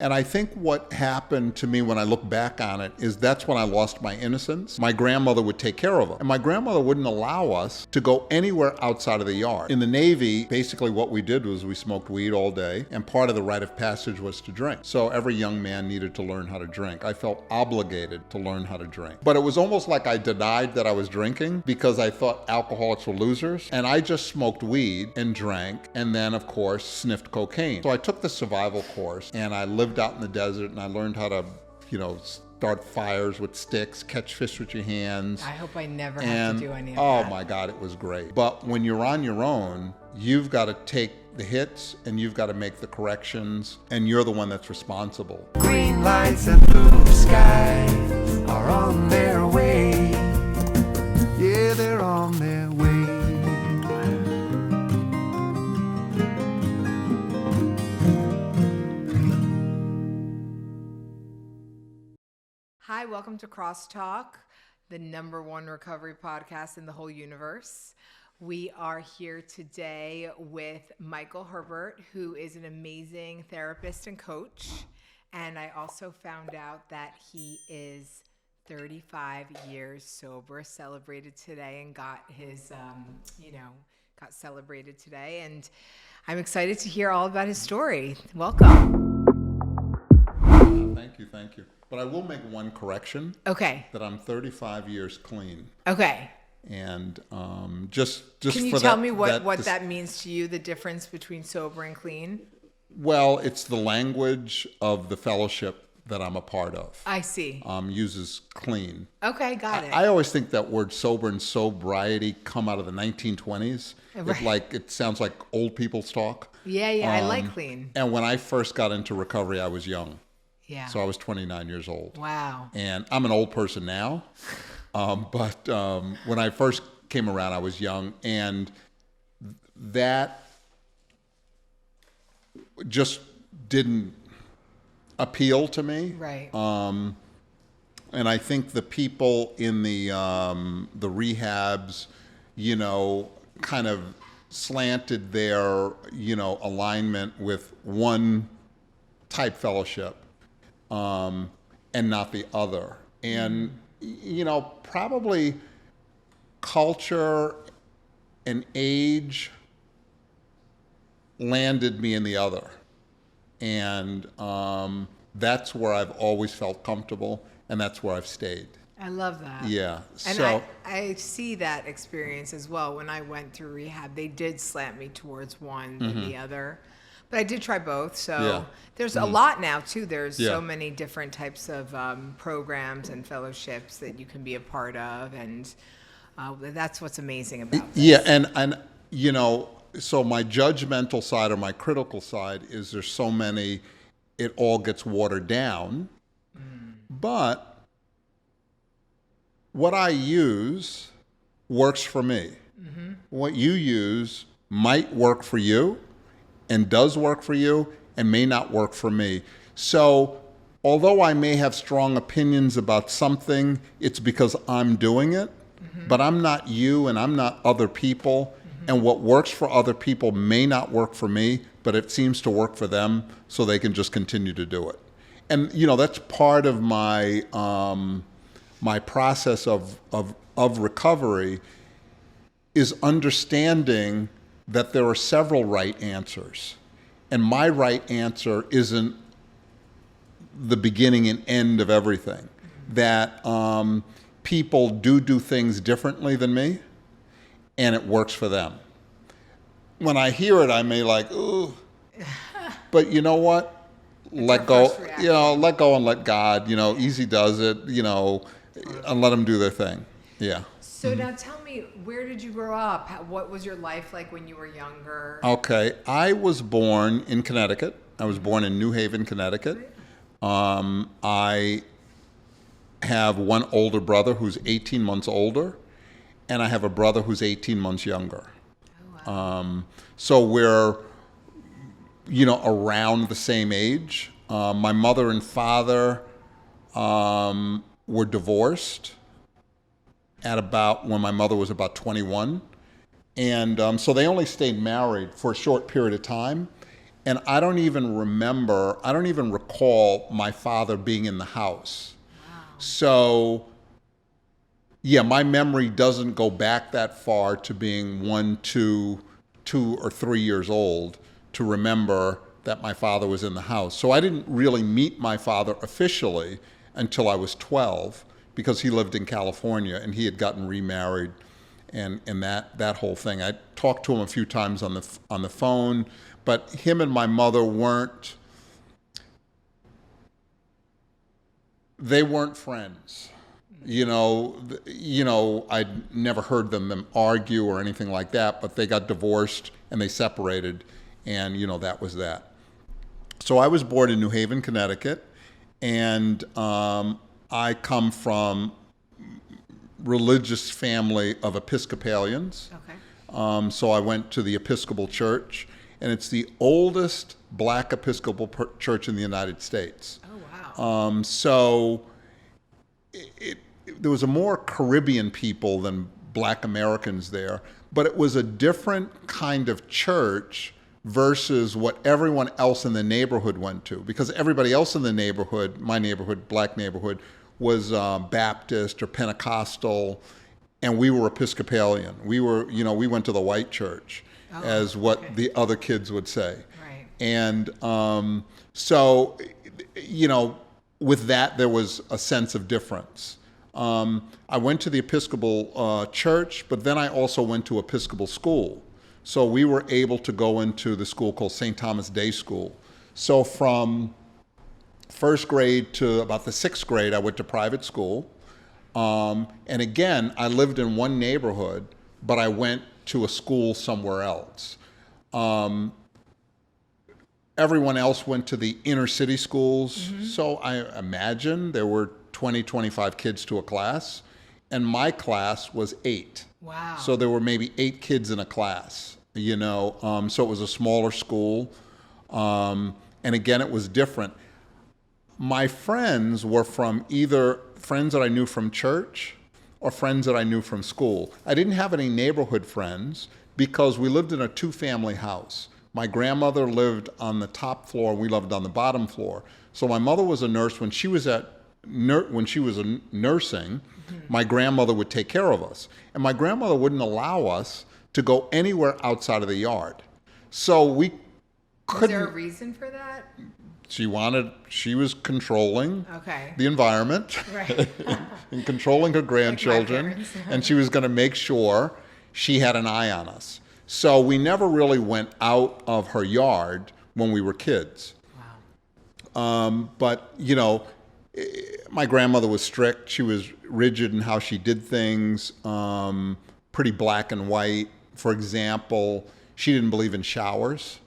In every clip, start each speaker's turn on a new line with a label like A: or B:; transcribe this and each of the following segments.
A: And I think what happened to me when I look back on it is that's when I lost my innocence. My grandmother would take care of us. And my grandmother wouldn't allow us to go anywhere outside of the yard. In the Navy, basically what we did was we smoked weed all day, and part of the rite of passage was to drink. So every young man needed to learn how to drink. I felt obligated to learn how to drink. But it was almost like I denied that I was drinking because I thought alcoholics were losers. And I just smoked weed and drank, and then, of course, sniffed cocaine. So I took the survival course, and I lived out in the desert, and I learned how to, start fires with sticks, catch fish with your hands.
B: I hope I never have to do any of that.
A: Oh my God, it was great. But when you're on your own, you've got to take the hits and you've got to make the corrections, and you're the one that's responsible.
C: Green lights and blue skies are on their way. Yeah, they're on their way.
B: Hi, welcome to CROSSTALK, the #1 recovery podcast in the whole universe. We are here today with Michael Herbert, who is an amazing therapist and coach. And I also found out that he is 35 years sober, celebrated today, and got his, got celebrated today. And I'm excited to hear all about his story. Welcome.
A: Thank you. But I will make one correction.
B: Okay.
A: That I'm 35 years clean.
B: Okay.
A: And just
B: Can you
A: for
B: tell
A: that,
B: me what that means to you, the difference between sober and clean?
A: Well, it's the language of the fellowship that I'm a part of.
B: I see.
A: Uses clean.
B: Okay, got it.
A: I always think that word sober and sobriety come out of the 1920s.
B: Right.
A: It sounds like old people's talk.
B: Yeah, I like clean.
A: And when I first got into recovery, I was young.
B: Yeah.
A: So I was 29 years old.
B: Wow.
A: And I'm an old person now. But when I first came around, I was young. And that just didn't appeal to me.
B: Right.
A: And I think the people in the rehabs, kind of slanted their, alignment with one type fellowship. And not the other. And, probably culture and age landed me in the other. And that's where I've always felt comfortable, and that's where I've stayed.
B: I love that.
A: Yeah.
B: And
A: so
B: I see that experience as well. When I went through rehab, they did slant me towards one than the other. But I did try both, so there's a lot now, too. There's so many different types of programs and fellowships that you can be a part of, and that's what's amazing about this.
A: Yeah, and so my judgmental side or my critical side is there's so many, it all gets watered down. But what I use works for me. What you use might work for you, and does work for you, and may not work for me. So although I may have strong opinions about something, it's because I'm doing it, but I'm not you and I'm not other people. And what works for other people may not work for me, but it seems to work for them, so they can just continue to do it. And that's part of my my process of recovery, is understanding that there are several right answers. And my right answer isn't the beginning and end of everything. That people do things differently than me, and it works for them. When I hear it, I may like, ooh. But you know what? Let go. Let go and let God. Easy does it. And let them do their thing. Yeah.
B: So now tell me, where did you grow up? What was your life like when you were younger?
A: Okay, I was born in Connecticut. I was born in New Haven, Connecticut. I have one older brother who's 18 months older, and I have a brother who's 18 months younger.
B: Oh, wow.
A: So we're, around the same age. My mother and father were divorced when my mother was about 21. And so they only stayed married for a short period of time. And I don't even recall my father being in the house.
B: Wow.
A: So, yeah, my memory doesn't go back that far to being 2 or 3 years old to remember that my father was in the house. So I didn't really meet my father officially until I was 12, because he lived in California and he had gotten remarried and that whole thing. I talked to him a few times on the phone, but him and my mother weren't friends. I'd never heard them argue or anything like that, but they got divorced and they separated, and that was that. So I was born in New Haven, Connecticut, and I come from religious family of Episcopalians.
B: Okay.
A: So I went to the Episcopal Church, and it's the oldest Black Episcopal church in the United States.
B: Oh, wow.
A: So there was a more Caribbean people than Black Americans there, but it was a different kind of church versus what everyone else in the neighborhood went to, because everybody else in the neighborhood, my neighborhood, Black neighborhood, was Baptist or Pentecostal, and we were Episcopalian. We went to the white church, as what the other kids would say.
B: Right.
A: And so, with that, there was a sense of difference. I went to the Episcopal church, but then I also went to Episcopal school. So we were able to go into the school called St. Thomas Day School. So from first grade to about the sixth grade, I went to private school. And again, I lived in one neighborhood, but I went to a school somewhere else. Everyone else went to the inner city schools. Mm-hmm. So I imagine there were 20, 25 kids to a class, and my class was 8.
B: Wow.
A: So there were maybe 8 kids in a class, so it was a smaller school. And again, it was different. My friends were from either friends that I knew from church or friends that I knew from school. I didn't have any neighborhood friends because we lived in a 2-family house. My grandmother lived on the top floor, and we lived on the bottom floor. So my mother was a nurse. When she was nursing, mm-hmm. my grandmother would take care of us. And my grandmother wouldn't allow us to go anywhere outside of the yard. So we couldn't.
B: Was there a reason for that?
A: She was controlling
B: okay.
A: the environment,
B: right.
A: and controlling her grandchildren,
B: like
A: and she was going to make sure she had an eye on us. So we never really went out of her yard when we were kids.
B: Wow.
A: But, my grandmother was strict. She was rigid in how she did things, pretty black and white. For example, she didn't believe in showers.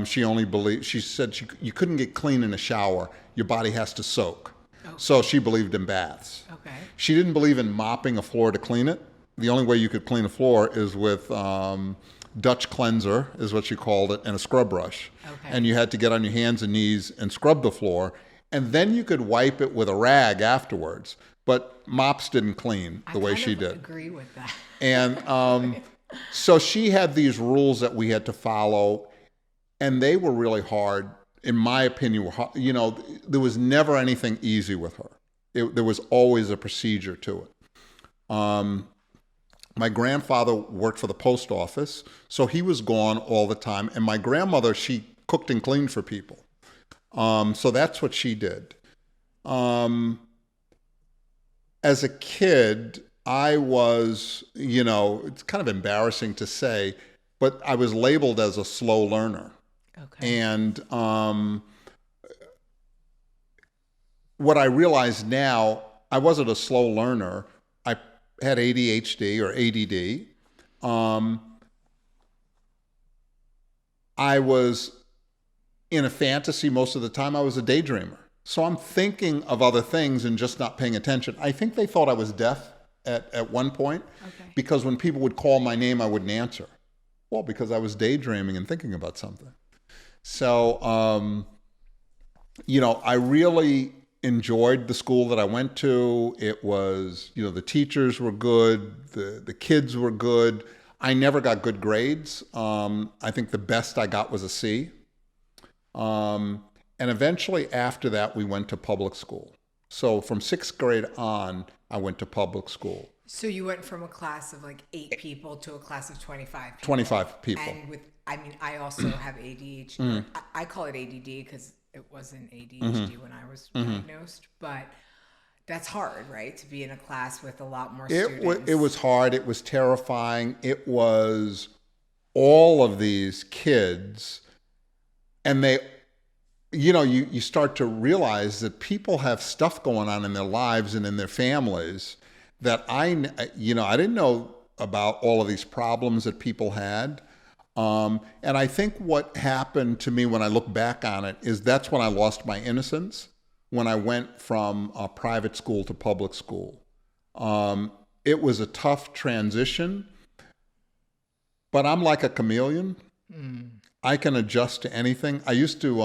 A: She said you couldn't get clean in a shower. Your body has to soak. Okay. So she believed in baths.
B: Okay.
A: She didn't believe in mopping a floor to clean it. The only way you could clean a floor is with Dutch cleanser, is what she called it, and a scrub brush.
B: Okay.
A: And you had to get on your hands and knees and scrub the floor, and then you could wipe it with a rag afterwards. But mops didn't clean the way she did.
B: I agree with that.
A: And so she had these rules that we had to follow, and they were really hard. In my opinion, there was never anything easy with her. There was always a procedure to it. My grandfather worked for the post office, so he was gone all the time. And my grandmother, she cooked and cleaned for people. So that's what she did. As a kid, I was, it's kind of embarrassing to say, but I was labeled as a slow learner.
B: Okay.
A: And what I realize now, I wasn't a slow learner. I had ADHD or ADD. I was in a fantasy most of the time. I was a daydreamer. So I'm thinking of other things and just not paying attention. I think they thought I was deaf at one point,
B: okay.
A: because when people would call my name, I wouldn't answer. Well, because I was daydreaming and thinking about something. So, I really enjoyed the school that I went to. It was, the teachers were good. The kids were good. I never got good grades. I think the best I got was a C. And eventually after that, we went to public school. So from 6th grade on, I went to public school.
B: So you went from a class of like 8 people to a class of 25 people.
A: 25 people.
B: And I also have ADHD. I call it ADD because it wasn't ADHD when I was diagnosed, but that's hard, right? To be in a class with a lot more students.
A: It was hard. It was terrifying. It was all of these kids, and they, you start to realize that people have stuff going on in their lives and in their families that I didn't know about all of these problems that people had. And I think what happened to me when I look back on it is that's when I lost my innocence, when I went from private school to public school. It was a tough transition, but I'm like a chameleon. I can adjust to anything. I used to,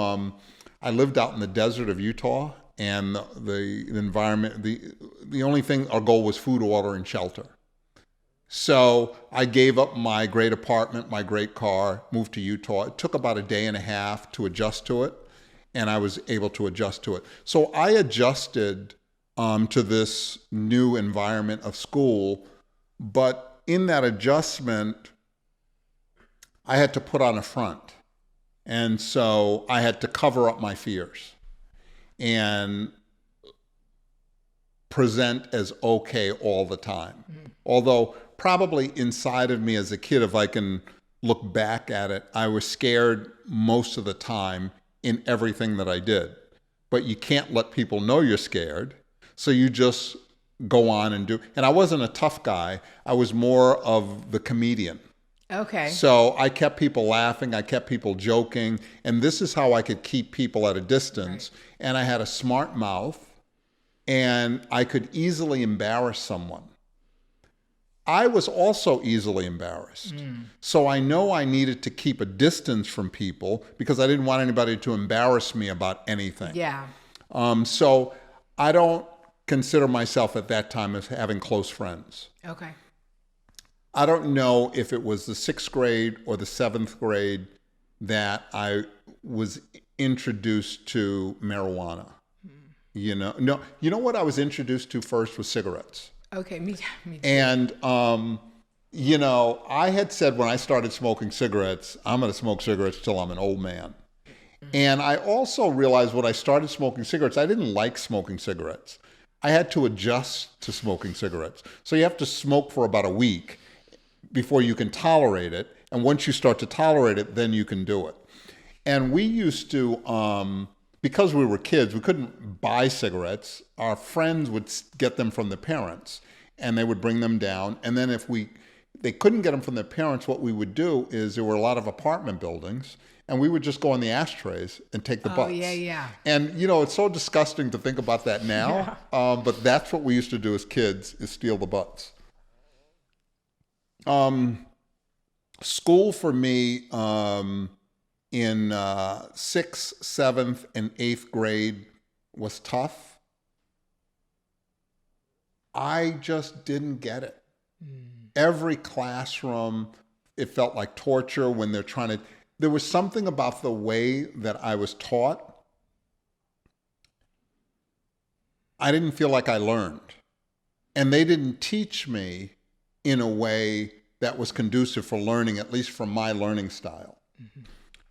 A: I lived out in the desert of Utah, and the environment, the only thing, our goal was food, water, and shelter. So I gave up my great apartment, my great car, moved to Utah. It took about a day and a half to adjust to it, and I was able to adjust to it. So I adjusted to this new environment of school, but in that adjustment, I had to put on a front. And so I had to cover up my fears and present as okay all the time. Although probably inside of me as a kid, if I can look back at it, I was scared most of the time in everything that I did. But you can't let people know you're scared, so you just go on and do. And I wasn't a tough guy. I was more of the comedian.
B: Okay.
A: So I kept people laughing, I kept people joking, and this is how I could keep people at a distance. Right. And I had a smart mouth, and I could easily embarrass someone. I was also easily embarrassed. So I know I needed to keep a distance from people because I didn't want anybody to embarrass me about anything.
B: Yeah.
A: So I don't consider myself at that time as having close friends.
B: Okay.
A: I don't know if it was the 6th grade or the 7th grade that I was introduced to marijuana. No, you know what I was introduced to first was cigarettes.
B: Okay, me too.
A: And, I had said when I started smoking cigarettes, I'm going to smoke cigarettes till I'm an old man. And I also realized when I started smoking cigarettes, I didn't like smoking cigarettes. I had to adjust to smoking cigarettes. So you have to smoke for about a week before you can tolerate it. And once you start to tolerate it, then you can do it. And we used to, because we were kids, we couldn't buy cigarettes. Our friends would get them from their parents, and they would bring them down. And then if they couldn't get them from their parents, what we would do is there were a lot of apartment buildings, and we would just go in the ashtrays and take the butts.
B: Oh, yeah.
A: And, it's so disgusting to think about that now, but that's what we used to do as kids, is steal the butts. School for me, in 6th, 7th, and 8th grade was tough. I just didn't get it. Every classroom, it felt like torture when they're trying to. There was something about the way that I was taught. I didn't feel like I learned. And they didn't teach me in a way that was conducive for learning, at least from my learning style.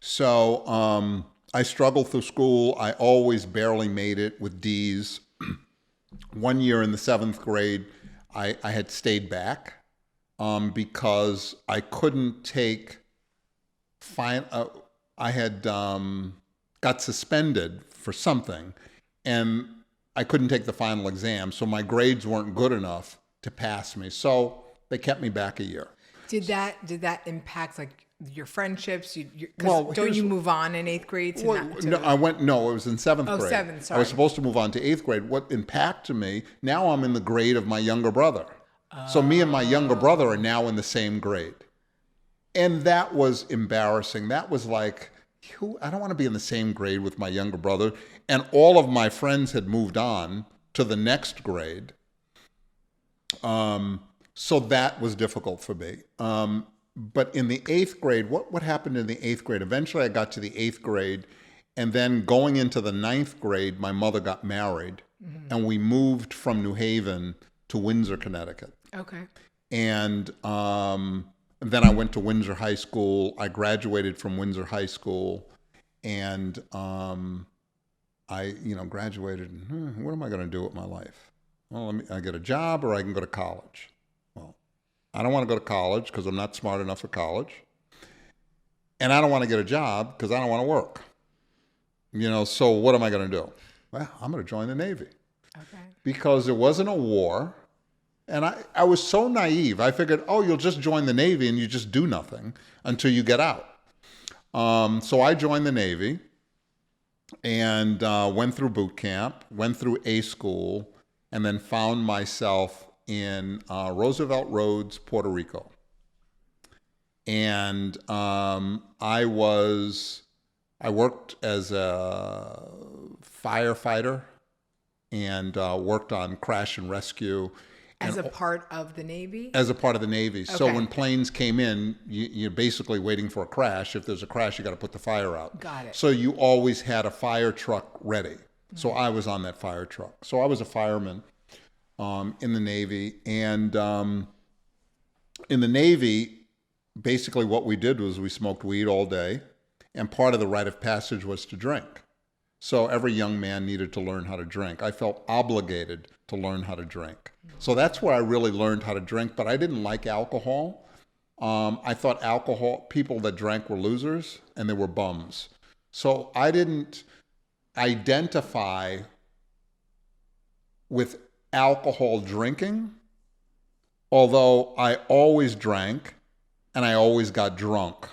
A: So I struggled through school. I always barely made it with D's. One year in the 7th grade, I had stayed back because I couldn't take I had got suspended for something, and I couldn't take the final exam, so my grades weren't good enough to pass me. So they kept me back a year.
B: Did that impact like your friendships? Don't you move on in 8th grade?
A: No, it was in 7th grade.
B: 7th, sorry.
A: I was supposed to move on to 8th grade. What impacted me, now I'm in the grade of my younger brother. So me and my younger brother are now in the same grade. And that was embarrassing. That was like, I don't want to be in the same grade with my younger brother. And all of my friends had moved on to the next grade. So that was difficult for me. But in the 8th grade, what happened in the 8th grade? Eventually I got to the 8th grade, And then going into the 9th grade, my mother got married, and we moved from New Haven to Windsor, Connecticut.
B: Okay.
A: And then I went to Windsor High School. I graduated from Windsor High School, and I graduated. What am I going to do with my life? Well, I get a job, or I can go to college. Well, I don't want to go to college because I'm not smart enough for college, and I don't want to get a job because I don't want to work. So what am I going to do? Well, I'm going to join the Navy.
B: Okay. Because
A: there wasn't a war. And I was so naive. I figured, you'll just join the Navy and you just do nothing until you get out. So I joined the Navy and went through boot camp, went through A school, and then found myself in Roosevelt Roads, Puerto Rico. And I worked as a firefighter and worked on crash and rescue.
B: As a part of the Navy?
A: As a part of the Navy.
B: Okay.
A: So when planes came in, you're basically waiting for a crash. If there's a crash, you got to put the fire out.
B: Got it.
A: So you always had a fire truck ready. So I was on that fire truck. So I was a fireman in the Navy. And in the Navy, basically what we did was we smoked weed all day. And part of the rite of passage was to drink. So every young man needed to learn how to drink. I felt obligated to learn how to drink. So that's where I really learned how to drink, but I didn't like alcohol. I thought people that drank were losers and they were bums. So I didn't identify with alcohol drinking, although I always drank and I always got drunk.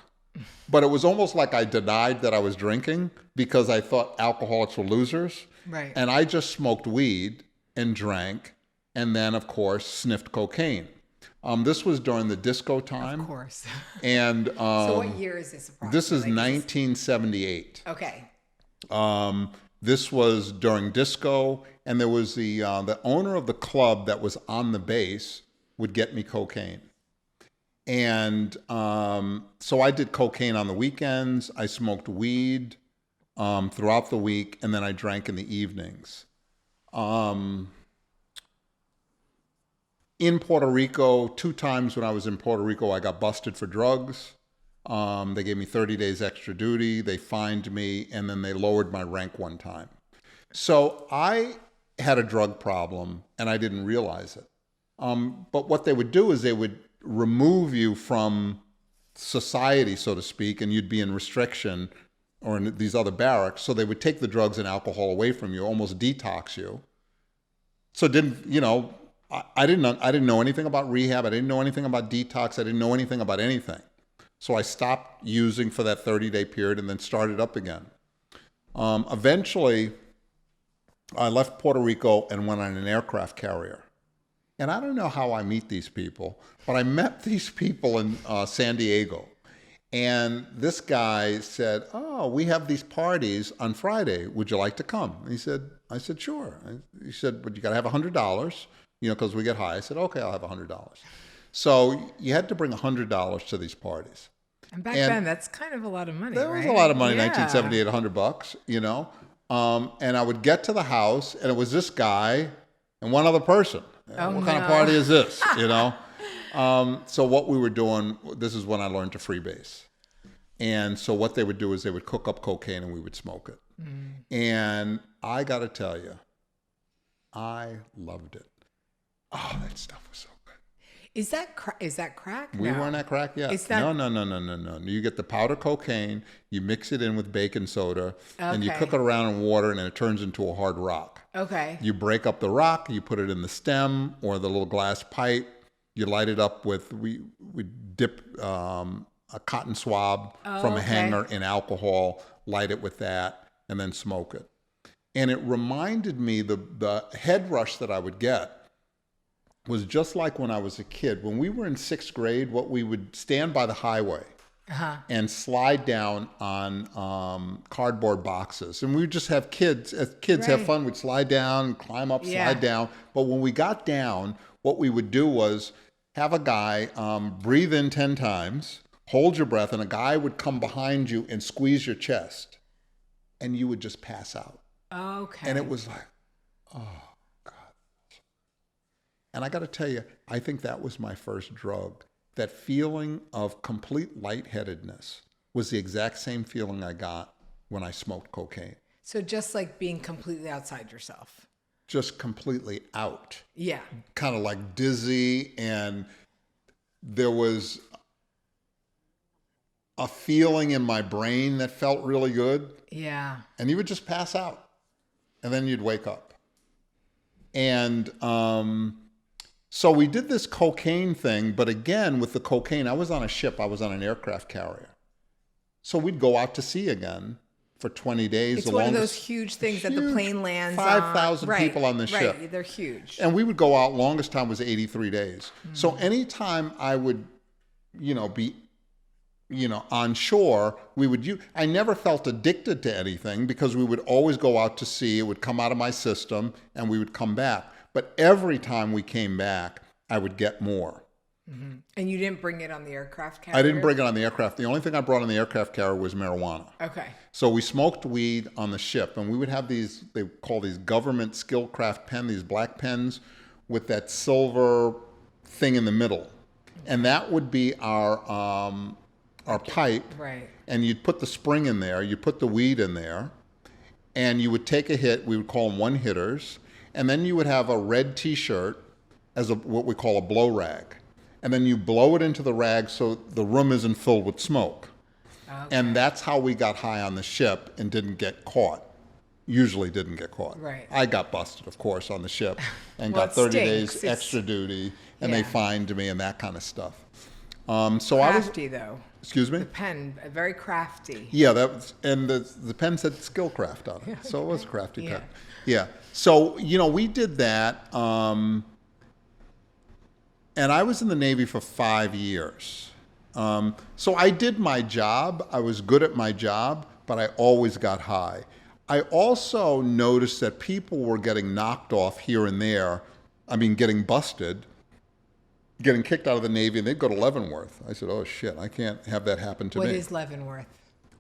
A: But it was almost like I denied that I was drinking because I thought alcoholics were losers.
B: Right.
A: And I just smoked weed and drank and then, of course, sniffed cocaine. This was during the disco time.
B: Of course.
A: And
B: so what year is this approximately?
A: This is 1978.
B: Okay.
A: This was during disco, and there was the owner of the club that was on the base would get me cocaine. And so I did cocaine on the weekends. I smoked weed throughout the week, and then I drank in the evenings. In Puerto Rico, 2 times when I was in Puerto Rico, I got busted for drugs. They gave me 30 days extra duty. They fined me, and then they lowered my rank 1 time. So I had a drug problem, and I didn't realize it. But what they would do is they would remove you from society, so to speak, and you'd be in restriction or in these other barracks. So they would take the drugs and alcohol away from you, almost detox you. So I didn't know anything about rehab. I didn't know anything about detox. I didn't know anything about anything. So I stopped using for that 30-day period and then started up again. Eventually, I left Puerto Rico and went on an aircraft carrier. And I don't know how I meet these people, but I met these people in San Diego. And this guy said, we have these parties on Friday. Would you like to come? And I said, sure. He said, but you got to have $100, because we get high. I said, okay, I'll have $100. So you had to bring $100 to these parties.
B: And back then, that's kind of a lot of money,
A: That
B: right?
A: was a lot of money, yeah. 1978, $100, And I would get to the house, and it was this guy and one other person. What kind of party is this, So what we were doing, this is when I learned to freebase. And so what they would do is they would cook up cocaine and we would smoke it. And I got to tell you, I loved it. Oh, that stuff was so good.
B: Is that crack?
A: We weren't at crack yet. No. You get the powder cocaine, you mix it in with baking soda, and you cook it around in water, and then it turns into a hard rock.
B: Okay.
A: You break up the rock, you put it in the stem or the little glass pipe. You light it up with, we dip a cotton swab from a hanger in alcohol, light it with that, and then smoke it. And it reminded me, the head rush that I would get was just like when I was a kid. When we were in 6th grade, what we would stand by the highway and slide down on cardboard boxes. And we would just have kids have fun. We'd slide down, climb up, slide down. But when we got down, what we would do was have a guy breathe in 10 times, hold your breath, and a guy would come behind you and squeeze your chest. and you would just pass out.
B: Okay.
A: And it was like, oh, God. And I got to tell you, I think that was my first drug. That feeling of complete lightheadedness was the exact same feeling I got when I smoked cocaine.
B: So just like being completely outside yourself.
A: Just completely out.
B: Yeah.
A: Kind of like dizzy, and there was a feeling in my brain that felt really good.
B: Yeah.
A: And you would just pass out, and then you'd wake up. And so we did this cocaine thing, but again, with the cocaine, I was on a ship. I was on an aircraft carrier. So we'd go out to sea again for 20 days.
B: It's one of those huge things that the plane lands
A: 5,000 people on the ship.
B: Right, they're huge.
A: And we would go out, longest time was 83 days. So anytime I would, be, on shore, we would I never felt addicted to anything because we would always go out to sea. It would come out of my system and we would come back. But every time we came back, I would get more.
B: Mm-hmm. And you didn't bring it on the aircraft carrier?
A: I didn't bring it on the aircraft. The only thing I brought on the aircraft carrier was marijuana.
B: Okay.
A: So we smoked weed on the ship, and we would have these, they call these government skillcraft pen, these black pens with that silver thing in the middle. And that would be our pipe.
B: Right.
A: And you'd put the spring in there, you put the weed in there, and you would take a hit. We would call them one-hitters. And then you would have a red T-shirt as what we call a blow rag. And then you blow it into the rag so the room isn't filled with smoke. Okay. And that's how we got high on the ship and didn't get caught. Usually didn't get caught.
B: Right.
A: I got busted, of course, on the ship and
B: Well,
A: got 30 days
B: It's
A: extra duty, and they fined me and that kind of stuff.
B: Crafty, though.
A: Excuse me?
B: The pen, very crafty.
A: Yeah, that was, and the pen said Skillcraft on it, so it was a crafty pen. Yeah. So, we did that. And I was in the Navy for 5 years. So I did my job. I was good at my job, but I always got high. I also noticed that people were getting knocked off here and there. I mean, getting busted, getting kicked out of the Navy, and they'd go to Leavenworth. I said, oh, shit, I can't have that happen to me.
B: What is Leavenworth?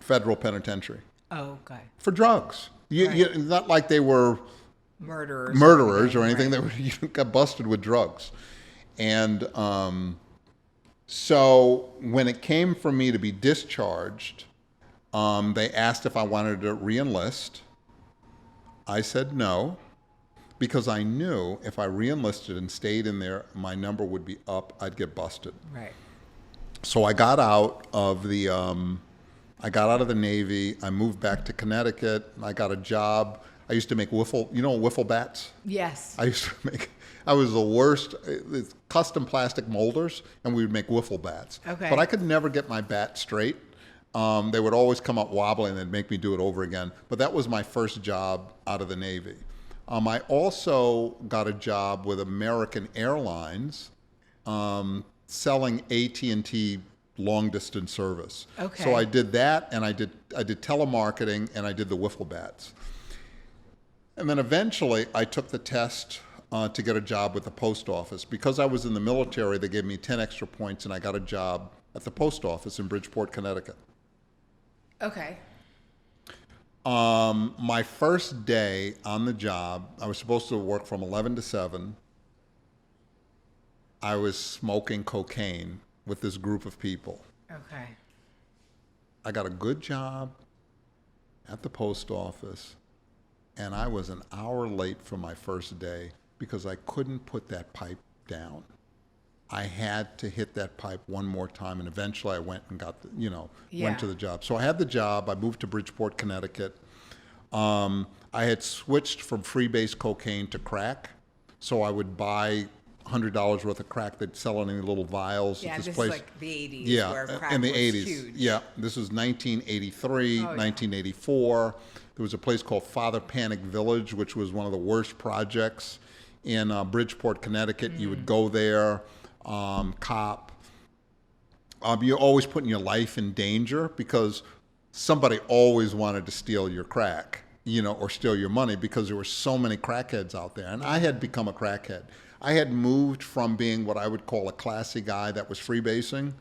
A: Federal penitentiary.
B: Oh, okay.
A: For drugs. Not like they were
B: murderers
A: or anything.
B: Right.
A: You got busted with drugs. And so when it came for me to be discharged, they asked if I wanted to re-enlist. I said no, because I knew if I re-enlisted and stayed in there, my number would be up. I'd get busted.
B: Right.
A: So I got out of the Navy. I moved back to Connecticut. I got a job. I used to make wiffle bats? Yes. I was the worst. It's custom plastic molders, and we would make wiffle bats.
B: Okay.
A: But I could never get my bat straight. They would always come up wobbly, and they'd make me do it over again. But that was my first job out of the Navy. I also got a job with American Airlines selling AT&T long-distance service.
B: Okay.
A: So I did that, and I did telemarketing, and I did the wiffle bats. And then eventually, I took the test to get a job with the post office. Because I was in the military, they gave me 10 extra points, and I got a job at the post office in Bridgeport, Connecticut.
B: Okay.
A: My first day on the job, I was supposed to work from 11 to 7. I was smoking cocaine with this group of people.
B: Okay.
A: I got a good job at the post office, and I was an hour late for my first day because I couldn't put that pipe down. I had to hit that pipe one more time, and eventually I went and got went to the job. So I had the job. I moved to Bridgeport, Connecticut. I had switched from freebase cocaine to crack, so I would buy $100 worth of crack. They'd sell it in little vials.
B: Yeah,
A: at
B: this
A: place.
B: is like the 80s.
A: Yeah,
B: where crack
A: in the
B: was
A: 80s.
B: Huge.
A: Yeah, this was 1983, 1984. There was a place called Father Panic Village, which was one of the worst projects in Bridgeport, Connecticut. You would go there, cop. You're always putting your life in danger because somebody always wanted to steal your crack, or steal your money because there were so many crackheads out there. And I had become a crackhead. I had moved from being what I would call a classy guy that was freebasing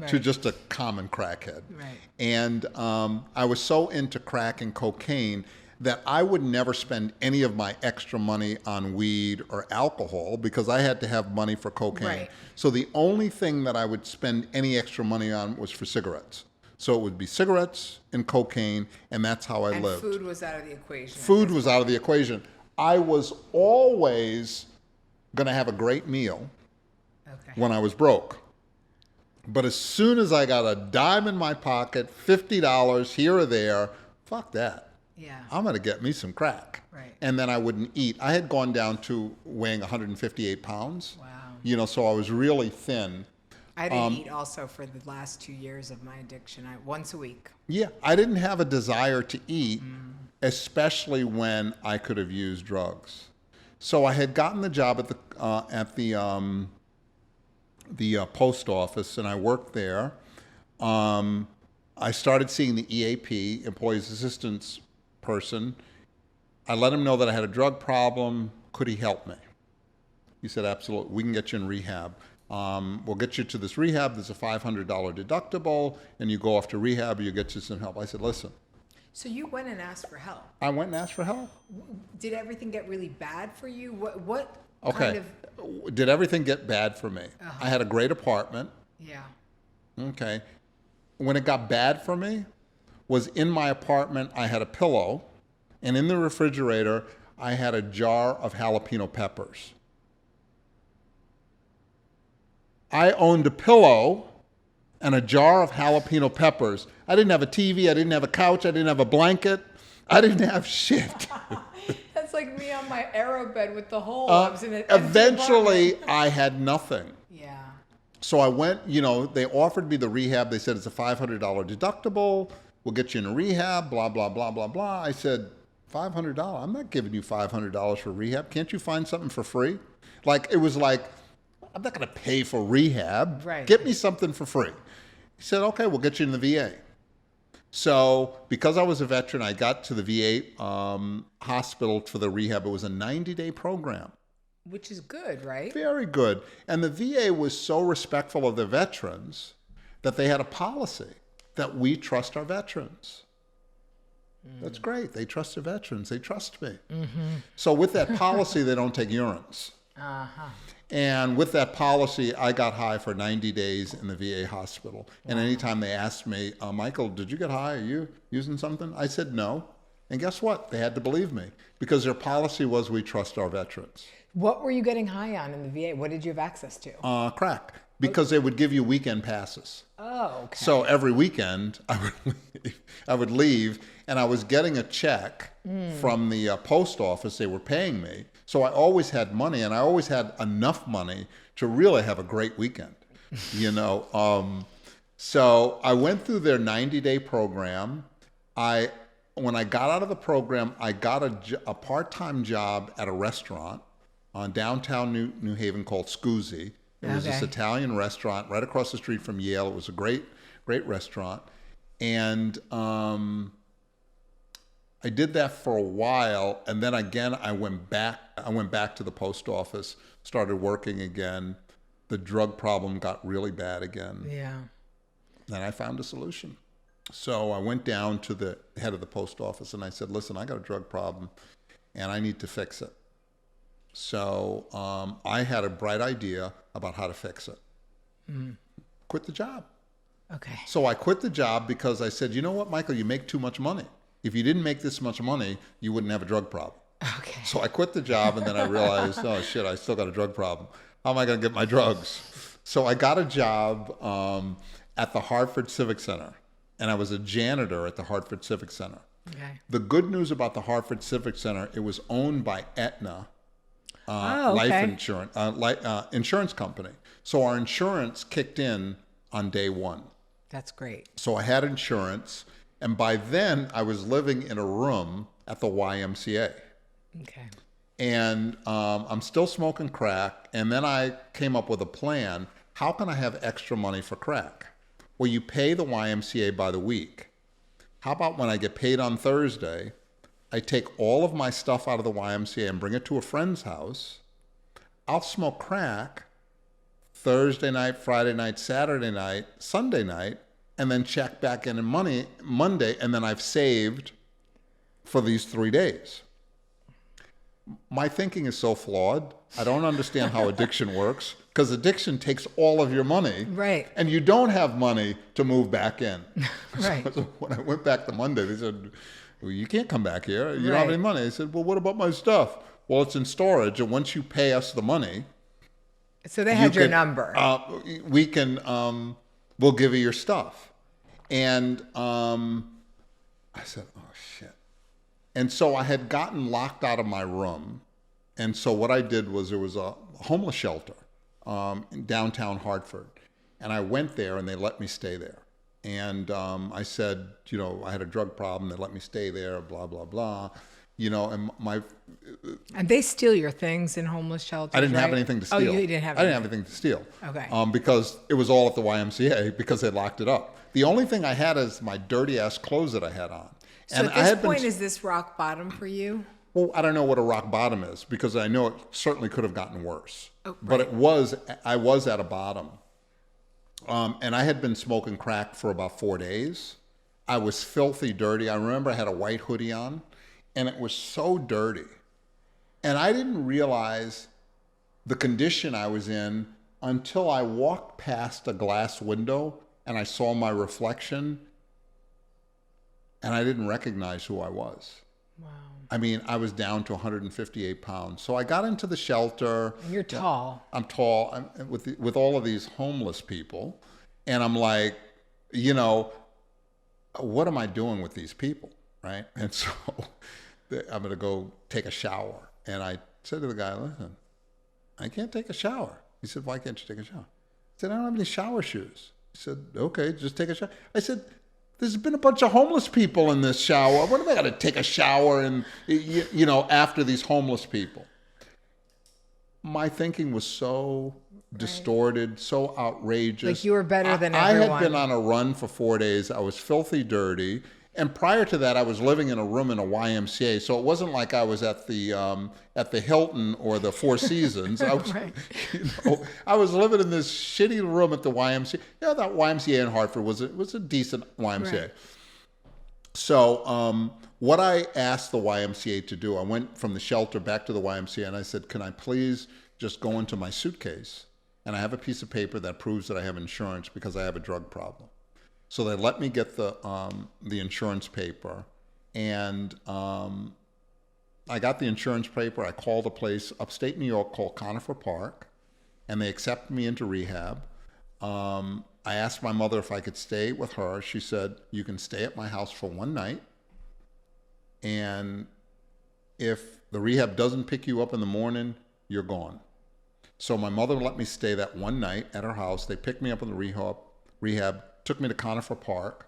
A: to just a common crackhead.
B: Right.
A: And I was so into crack and cocaine that I would never spend any of my extra money on weed or alcohol because I had to have money for cocaine.
B: Right.
A: So the only thing that I would spend any extra money on was for cigarettes. So it would be cigarettes and cocaine, and that's how I lived.
B: Food was out of the equation.
A: Food was out of the equation. I was always going to have a great meal when I was broke. But as soon as I got a dime in my pocket, $50 here or there, fuck that.
B: Yeah.
A: I'm going to get me some crack.
B: Right.
A: And then I wouldn't eat. I had gone down to weighing 158 pounds.
B: Wow.
A: So I was really thin.
B: I didn't eat also for the last 2 years of my addiction. once a week.
A: Yeah, I didn't have a desire to eat, especially when I could have used drugs. So I had gotten the job at the post office, and I worked there. I started seeing the EAP, Employees Assistance person. I let him know that I had a drug problem. Could he help me? He said, absolutely. We can get you in rehab. We'll get you to this rehab. There's a $500 deductible, and you go off to rehab, you get you some help. I said, listen.
B: So you went and asked for help.
A: I went and asked for help.
B: Did everything get really bad for you? What
A: Okay.
B: kind of...
A: Did everything get bad for me? I had a great apartment.
B: Yeah.
A: Okay. When it got bad for me was in my apartment, I had a pillow, and in the refrigerator, I had a jar of jalapeno peppers. I owned a pillow and a jar of jalapeno peppers. I didn't have a TV. I didn't have a couch. I didn't have a blanket. I didn't have shit.
B: That's like me on my aero bed with the hole. I was in an empty
A: Eventually,
B: apartment.
A: I had nothing.
B: Yeah.
A: So I went, they offered me the rehab. They said it's a $500 deductible. We'll get you in a rehab, blah, blah, blah, blah, blah. I said, $500? I'm not giving you $500 for rehab. Can't you find something for free? It was like, I'm not going to pay for rehab.
B: Right.
A: Get me something for free. He said, okay, we'll get you in the VA. So because I was a veteran, I got to the VA hospital for the rehab. It was a 90-day program.
B: Which is good, right?
A: Very good. And the VA was so respectful of the veterans that they had a policy that we trust our veterans. That's great. They trust their veterans. They trust me. So with that policy, they don't take urines. And with that policy, I got high for 90 days in the VA hospital. And anytime they asked me, Michael, did you get high? Are you using something? I said no. And guess what? They had to believe me because their policy was we trust our veterans.
B: What were you getting high on in the VA? What did you have access to?
A: Crack. Because they would give you weekend passes.
B: Oh, okay.
A: So every weekend I would leave, and I was getting a check from the post office. They were paying me. So I always had money, and I always had enough money to really have a great weekend, So I went through their 90-day program. When I got out of the program, I got a part-time job at a restaurant on downtown New Haven called Scusi. It was this Italian restaurant right across the street from Yale. It was a great restaurant. And I did that for a while. And then again, I went back to the post office, started working again. The drug problem got really bad again.
B: Yeah.
A: Then I found a solution. So I went down to the head of the post office and I said, listen, I got a drug problem and I need to fix it. So I had a bright idea about how to fix it. Quit the job.
B: Okay.
A: So I quit the job because I said, you know what, Michael, you make too much money. If you didn't make this much money, you wouldn't have a drug problem.
B: Okay.
A: So I quit the job and then I realized, oh shit, I still got a drug problem. How am I going to get my drugs? So I got a job at the Hartford Civic Center, and I was a janitor at the Hartford Civic Center.
B: Okay.
A: The good news about the Hartford Civic Center, it was owned by Aetna. Insurance company. So our insurance kicked in on day one.
B: That's great.
A: So I had insurance, and by then I was living in a room at the YMCA.
B: Okay.
A: And I'm still smoking crack, and then I came up with a plan. How can I have extra money for crack? Well, you pay the YMCA by the week. How about when I get paid on Thursday, I take all of my stuff out of the YMCA and bring it to a friend's house. I'll smoke crack Thursday night, Friday night, Saturday night, Sunday night, and then check back in money Monday, and then I've saved for these 3 days. My thinking is so flawed. I don't understand how addiction works, because addiction takes all of your money.
B: Right.
A: And you don't have money to move back in.
B: Right.
A: So when I went back the Monday, they said, well, you can't come back here. You don't have any money. I said, well, what about my stuff? Well, it's in storage, and once you pay us the money,
B: so they had your number.
A: We can, we'll give you your stuff. And I said, oh, shit. And so I had gotten locked out of my room. And so what I did was, there was a homeless shelter in downtown Hartford. And I went there, and they let me stay there. And I said, you know, I had a drug problem. They let me stay there, blah, blah, blah. You know,
B: and they steal your things in homeless shelters.
A: I didn't have anything to steal.
B: Oh, you didn't have.
A: I didn't have anything to steal.
B: Okay.
A: Because it was all at the YMCA, because they locked it up. The only thing I had is my dirty ass clothes that I had on.
B: So
A: and
B: at this point, is this rock bottom for you?
A: Well, I don't know what a rock bottom is, because I know it certainly could have gotten worse.
B: Oh, right.
A: But I was at a bottom. And I had been smoking crack for about 4 days. I was filthy dirty. I remember I had a white hoodie on, and it was so dirty. And I didn't realize the condition I was in until I walked past a glass window and I saw my reflection, and I didn't recognize who I was. Wow. I mean, I was down to 158 pounds. So I got into the shelter.
B: And you're tall.
A: I'm tall. I'm with all of these homeless people. And I'm like, you know, what am I doing with these people, right? And so I'm going to go take a shower. And I said to the guy, listen, I can't take a shower. He said, why can't you take a shower? I said, I don't have any shower shoes. He said, okay, just take a shower. I said, there's been a bunch of homeless people in this shower. What am I going to take a shower and, you know, after these homeless people? My thinking was so distorted, so outrageous.
B: Like you were better than everyone.
A: I had been on a run for 4 days. I was filthy dirty. And prior to that, I was living in a room in a YMCA. So it wasn't like I was at the Hilton or the Four Seasons. I was,
B: Right.
A: you know, I was living in this shitty room at the YMCA. Yeah, that YMCA in Hartford was a decent YMCA.
B: Right.
A: So what I asked the YMCA to do, I went from the shelter back to the YMCA, and I said, can I please just go into my suitcase, and I have a piece of paper that proves that I have insurance because I have a drug problem. So they let me get the insurance paper, and I got the insurance paper. I called a place upstate New York called Conifer Park, and they accepted me into rehab. I asked my mother if I could stay with her. She said, you can stay at my house for one night, and if the rehab doesn't pick you up in the morning, you're gone. So my mother let me stay that one night at her house. They picked me up in the rehab, took me to Conifer Park.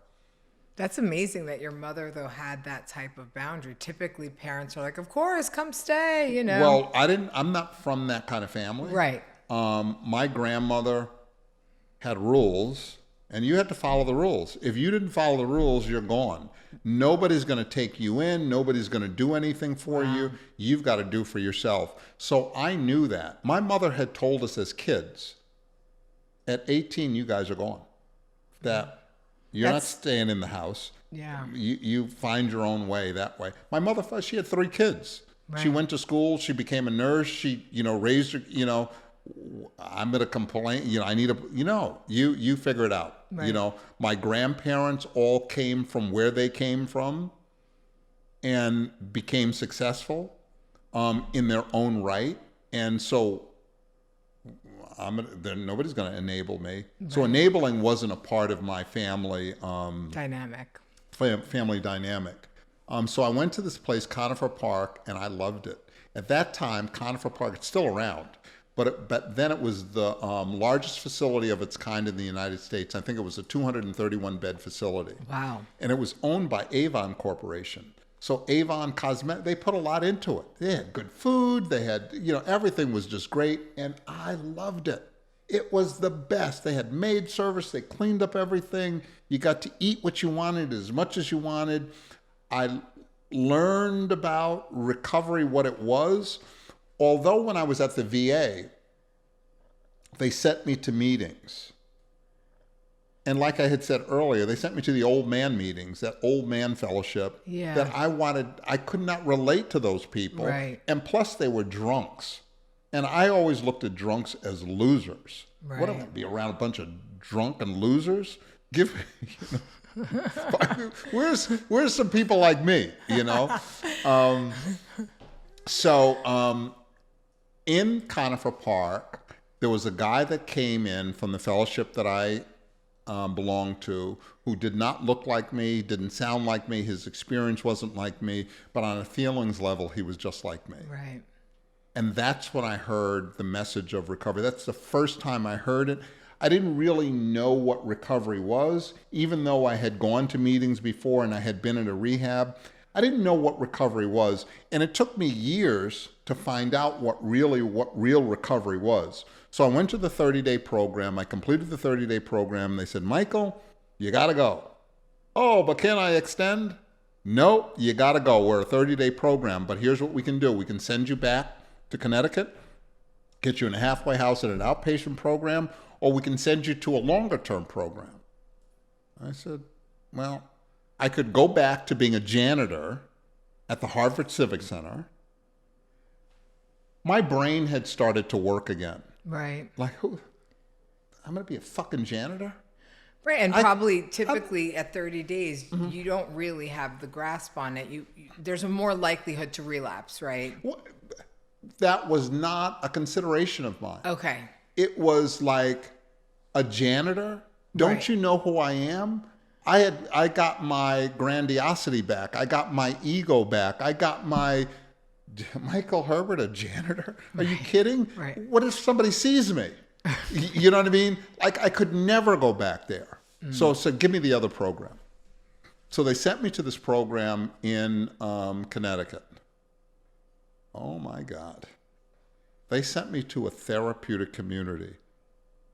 B: That's amazing that your mother, though, had that type of boundary. Typically, parents are like, of course, come stay, you know.
A: Well, I'm not from that kind of family.
B: Right.
A: My grandmother had rules, and you had to follow the rules. If you didn't follow the rules, you're gone. Nobody's going to take you in. Nobody's going to do anything for you. You've got to do for yourself. So I knew that. My mother had told us as kids, at 18, you guys are gone. That you're not staying in the house.
B: Yeah.
A: You find your own way that way. My mother, she had 3 kids. Right. She went to school. She became a nurse. She, raised her, I'm going to complain. I need you figure it out. Right. My grandparents all came from where they came from and became successful in their own right. And so nobody's going to enable me. Right. So enabling wasn't a part of my family
B: dynamic.
A: Family dynamic. So I went to this place, Conifer Park, and I loved it. At that time, Conifer Park, it's still around, but then it was the largest facility of its kind in the United States. I think it was a 231-bed facility.
B: Wow.
A: And it was owned by Avon Corporation. So Avon Cosmetic, they put a lot into it. They had good food. They had, everything was just great. And I loved it. It was the best. They had maid service. They cleaned up everything. You got to eat what you wanted as much as you wanted. I learned about recovery, what it was. Although when I was at the VA, they sent me to meetings. And like I had said earlier, they sent me to the old man meetings, that old man fellowship that I could not relate to those people.
B: Right.
A: And plus they were drunks. And I always looked at drunks as losers.
B: Right.
A: What am I, be around a bunch of drunken losers? Where's some people like me, you know? So in Conifer Park, there was a guy that came in from the fellowship that I belonged to, who did not look like me, didn't sound like me, his experience wasn't like me, but on a feelings level, he was just like me.
B: Right.
A: And that's when I heard the message of recovery. That's the first time I heard it. I didn't really know what recovery was, even though I had gone to meetings before and I had been in a rehab. I didn't know what recovery was. And it took me years to find out what real recovery was. So I went to the 30-day program. I completed the 30-day program. They said, Michael, you got to go. Oh, but can I extend? No, you got to go. We're a 30-day program, but here's what we can do. We can send you back to Connecticut, get you in a halfway house at an outpatient program, or we can send you to a longer-term program. I said, well, I could go back to being a janitor at the Harvard Civic Center. My brain had started to work again.
B: Right.
A: Like, who? I'm going to be a fucking janitor?
B: Right, and typically at 30 days, you don't really have the grasp on it. There's a more likelihood to relapse, right?
A: Well, that was not a consideration of mine.
B: Okay.
A: It was like, a janitor? Don't
B: Right.
A: you know who I am? I got my grandiosity back. I got my ego back. I got my Michael Herbert, a janitor? Are you kidding?
B: Right.
A: What if somebody sees me? You know what I mean? Like, I could never go back there. So I said, give me the other program. So they sent me to this program in Connecticut. Oh my God. They sent me to a therapeutic community.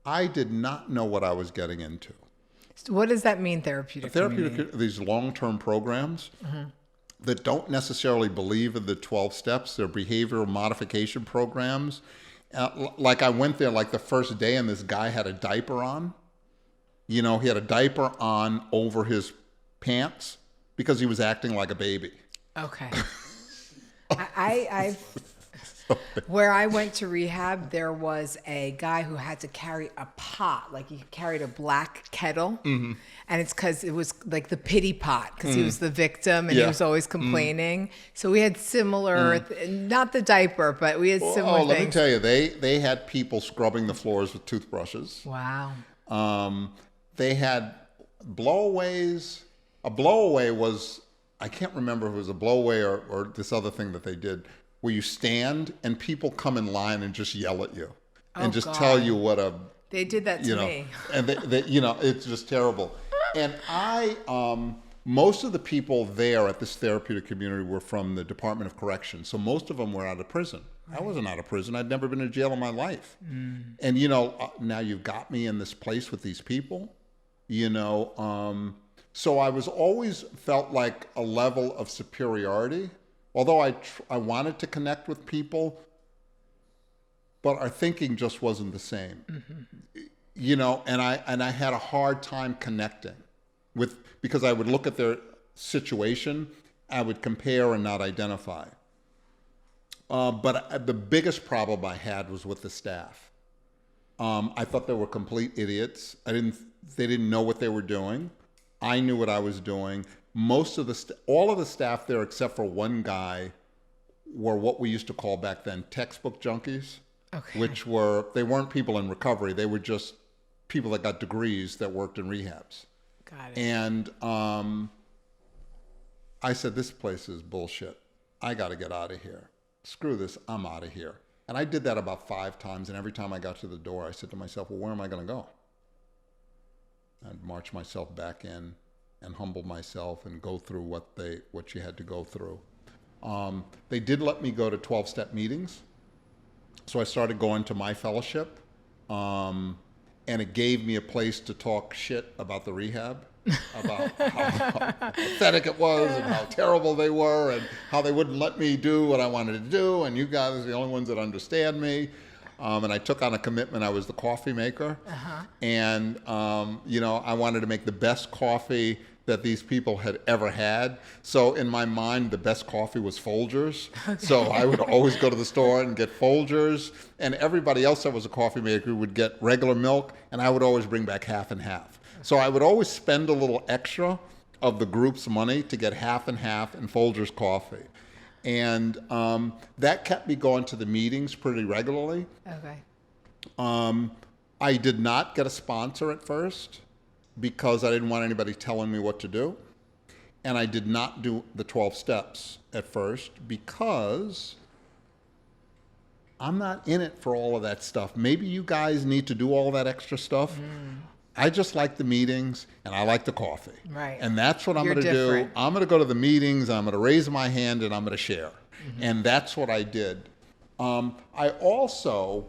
A: I did not know what I was getting into.
B: So what does that mean, therapeutic community?
A: These long-term programs that don't necessarily believe in the 12 steps. They're behavioral modification programs. Like I went there like the first day and this guy had a diaper on. You know, he had a diaper on over his pants because he was acting like a baby.
B: Okay. Where I went to rehab, there was a guy who had to carry a pot, like he carried a black kettle, and it's because it was like the pity pot, because he was the victim and he was always complaining. So we had similar, not the diaper, but we had similar things.
A: Let me tell you, they had people scrubbing the floors with toothbrushes.
B: Wow.
A: They had blowaways. A blowaway was, I can't remember if it was a blowaway or this other thing that they did, where you stand and people come in line and just yell at you and just tell you what a...
B: They did that to me.
A: And they, you know, it's just terrible. And most of the people there at this therapeutic community were from the Department of Corrections. So most of them were out of prison. Right. I wasn't out of prison. I'd never been in jail in my life. And, you know, now you've got me in this place with these people, you know. So I was always felt like a level of superiority. Although I wanted to connect with people, but our thinking just wasn't the same, you know. And I had a hard time connecting because I would look at their situation, I would compare and not identify. But the biggest problem I had was with the staff. I thought they were complete idiots. They didn't know what they were doing. I knew what I was doing. All of the staff there, except for one guy, were what we used to call back then textbook junkies, which they weren't people in recovery. They were just people that got degrees that worked in rehabs.
B: Got it.
A: And I said, this place is bullshit. I got to get out of here. Screw this. I'm out of here. And I did that about 5 times. And every time I got to the door, I said to myself, well, where am I going to go? I'd march myself back in and humble myself and go through what you had to go through. They did let me go to 12-step meetings. So I started going to my fellowship. And it gave me a place to talk shit about the rehab, about how pathetic it was and how terrible they were and how they wouldn't let me do what I wanted to do. And you guys are the only ones that understand me. and I took on a commitment. I was the coffee maker. And, I wanted to make the best coffee that these people had ever had. So in my mind, the best coffee was Folgers. Okay. So I would always go to the store and get Folgers, and everybody else that was a coffee maker would get regular milk, and I would always bring back half and half. Okay. So I would always spend a little extra of the group's money to get half and half in Folgers coffee. And that kept me going to the meetings pretty regularly.
B: Okay.
A: I did not get a sponsor at first because I didn't want anybody telling me what to do. And I did not do the 12 steps at first because I'm not in it for all of that stuff. Maybe you guys need to do all that extra stuff. I just like the meetings and I like the coffee.
B: Right.
A: And that's what I'm going to do. I'm going to go to the meetings, I'm going to raise my hand, and I'm going to share. And that's what I did. I also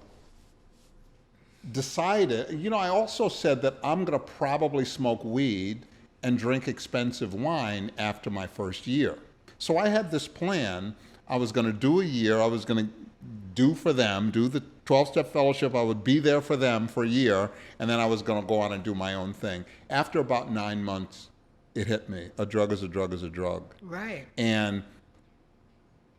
A: decided, I also said that I'm going to probably smoke weed and drink expensive wine after my first year. So I had this plan. I was going to do a year. I was going to do for them, do the 12-step fellowship. I would be there for them for a year, and then I was going to go on and do my own thing. After about 9 months, it hit me. A drug is a drug is a drug.
B: Right.
A: And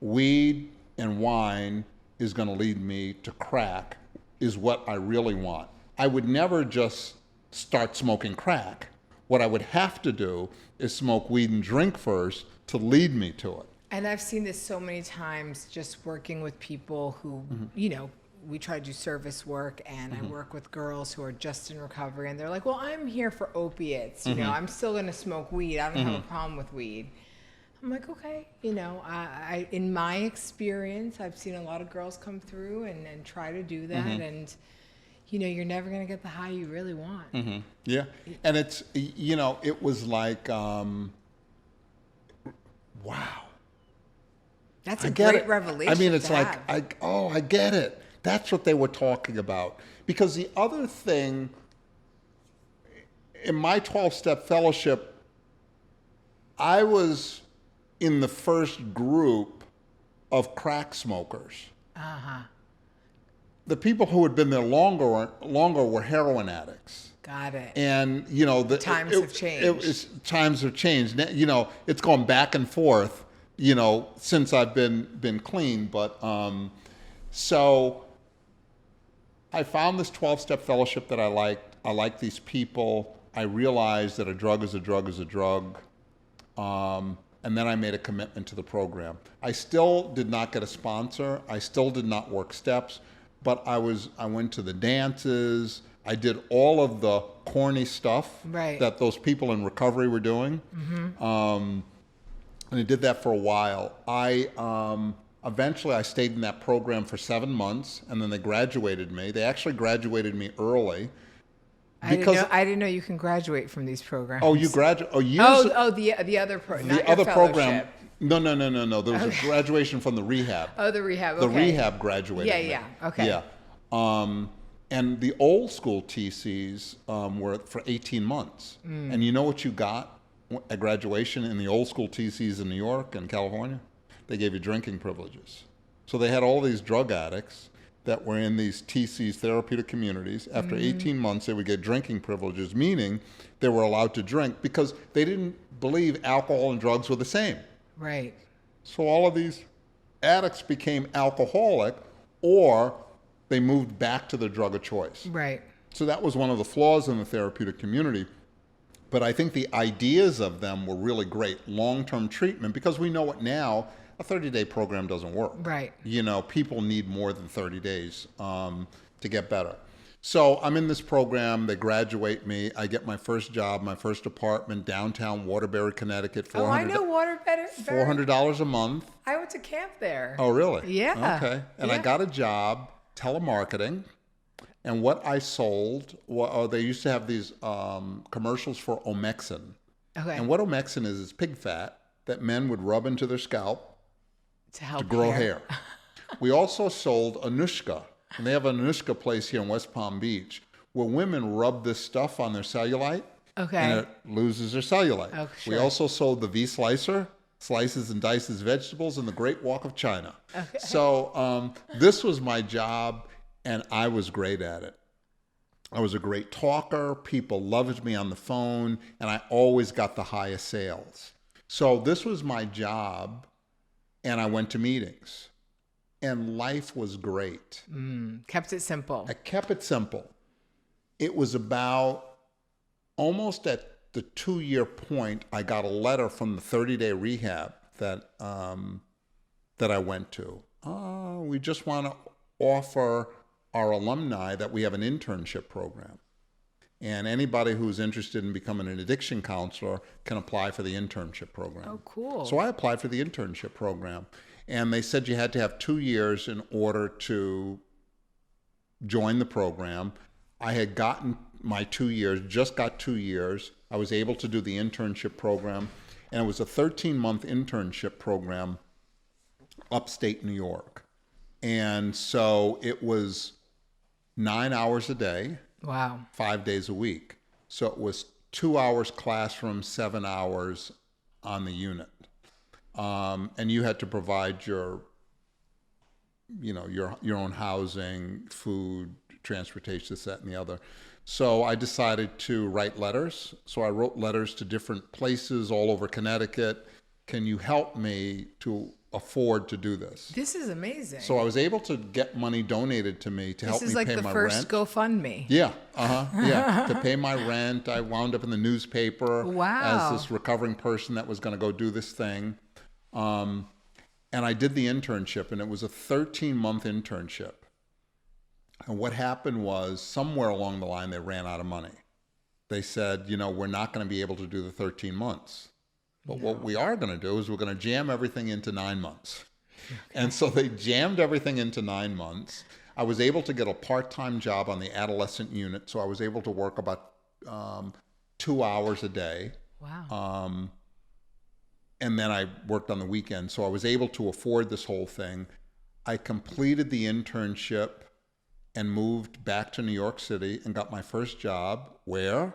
A: weed and wine is going to lead me to crack, is what I really want. I would never just start smoking crack. What I would have to do is smoke weed and drink first to lead me to it.
B: And I've seen this so many times just working with people who, we try to do service work, and I work with girls who are just in recovery, and they're like, well, I'm here for opiates. I'm still going to smoke weed. I don't have a problem with weed. I'm like, okay. I in my experience, I've seen a lot of girls come through and try to do that. And, you're never going to get the high you really want.
A: Yeah. And it's, it was like, wow.
B: That's a great revelation.
A: I mean, it's
B: to
A: like,
B: have.
A: I get it. That's what they were talking about. Because the other thing, in my 12-step fellowship, I was in the first group of crack smokers. The people who had been there longer were heroin addicts.
B: Got it.
A: And,
B: times have changed.
A: Times have changed. It's gone back and forth, since I've been clean. But so I found this 12-step fellowship that I liked. I liked these people. I realized that a drug is a drug is a drug. And then I made a commitment to the program. I still did not get a sponsor. I still did not work steps, but I went to the dances. I did all of the corny stuff that those people in recovery were doing. And I did that for a while. Eventually I stayed in that program for 7 months, and then they graduated me. They actually graduated me early.
B: I didn't know you can graduate from these programs.
A: Oh, you graduate? Oh,
B: the other program.
A: The other program. No. There was a graduation from the rehab.
B: Oh, the rehab.
A: The rehab graduated.
B: Yeah. Okay.
A: Yeah. And the old school TCs were for 18 months. And you know what you got at graduation in the old school TCs in New York and California? They gave you drinking privileges. So they had all these drug addicts that were in these TCs, therapeutic communities. After 18 months, they would get drinking privileges, meaning they were allowed to drink because they didn't believe alcohol and drugs were the same.
B: Right.
A: So all of these addicts became alcoholic, or they moved back to their drug of choice.
B: Right.
A: So that was one of the flaws in the therapeutic community. But I think the ideas of them were really great. Long-term treatment, because we know it now, a 30-day program doesn't work.
B: Right.
A: People need more than 30 days to get better. So I'm in this program. They graduate me. I get my first job, my first apartment, downtown Waterbury, Connecticut.
B: I know Waterbury.
A: $400 a month.
B: I went to camp there.
A: Oh, really?
B: Yeah.
A: Okay. And I got a job, telemarketing. And what I sold, they used to have these commercials for Omexin.
B: Okay.
A: And what Omexin is pig fat that men would rub into their scalp
B: to
A: grow hair. We also sold Anushka. And they have an Anushka place here in West Palm Beach where women rub this stuff on their cellulite.
B: Okay.
A: And it loses their cellulite.
B: Oh, sure.
A: We also sold the V-Slicer, slices and dices vegetables, and the Great Walk of China. Okay. So this was my job. and I was great at it. I was a great talker. People loved me on the phone, and I always got the highest sales. So this was my job, and I went to meetings, and life was great.
B: Kept it simple.
A: I kept it simple. It was about almost at the 2-year point, I got a letter from the 30-day rehab that I went to. We just want to offer our alumni that we have an internship program. And anybody who's interested in becoming an addiction counselor can apply for the internship program.
B: Oh, cool.
A: So I applied for the internship program. And they said you had to have 2 years in order to join the program. I had gotten my 2 years, just got 2 years. I was able to do the internship program. And it was a 13-month internship program upstate New York. And so it was 9 hours a day.
B: Wow.
A: 5 days a week. So it was 2 hours classroom, 7 hours on the unit. And you had to provide your own housing, food, transportation, this, that, and the other. So I decided to write letters. So I wrote letters to different places all over Connecticut. Can you help me to afford to do this?
B: This is amazing.
A: So I was able to get money donated to me to help me pay my rent.
B: This is like the first GoFundMe.
A: Yeah, to pay my rent. I wound up in the newspaper as this recovering person that was going to go do this thing. And I did the internship, and it was a 13-month internship. And what happened was, somewhere along the line, they ran out of money. They said, we're not going to be able to do the 13 months. But what we are going to do is we're going to jam everything into 9 months. Okay. And so they jammed everything into 9 months. I was able to get a part-time job on the adolescent unit, so I was able to work about 2 hours a day.
B: Wow.
A: And then I worked on the weekend, so I was able to afford this whole thing. I completed the internship and moved back to New York City and got my first job. Where?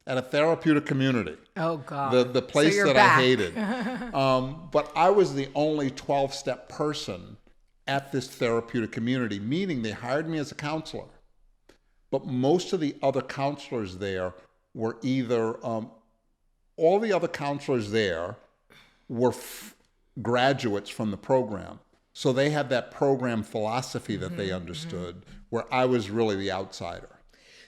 A: At a therapeutic community.
B: Oh, God.
A: The place
B: so
A: that
B: back.
A: I hated. But I was the only 12-step person at this therapeutic community, meaning they hired me as a counselor. But most of the other counselors there were either, all the other counselors there were graduates from the program. So they had that program philosophy that they understood, where I was really the outsider.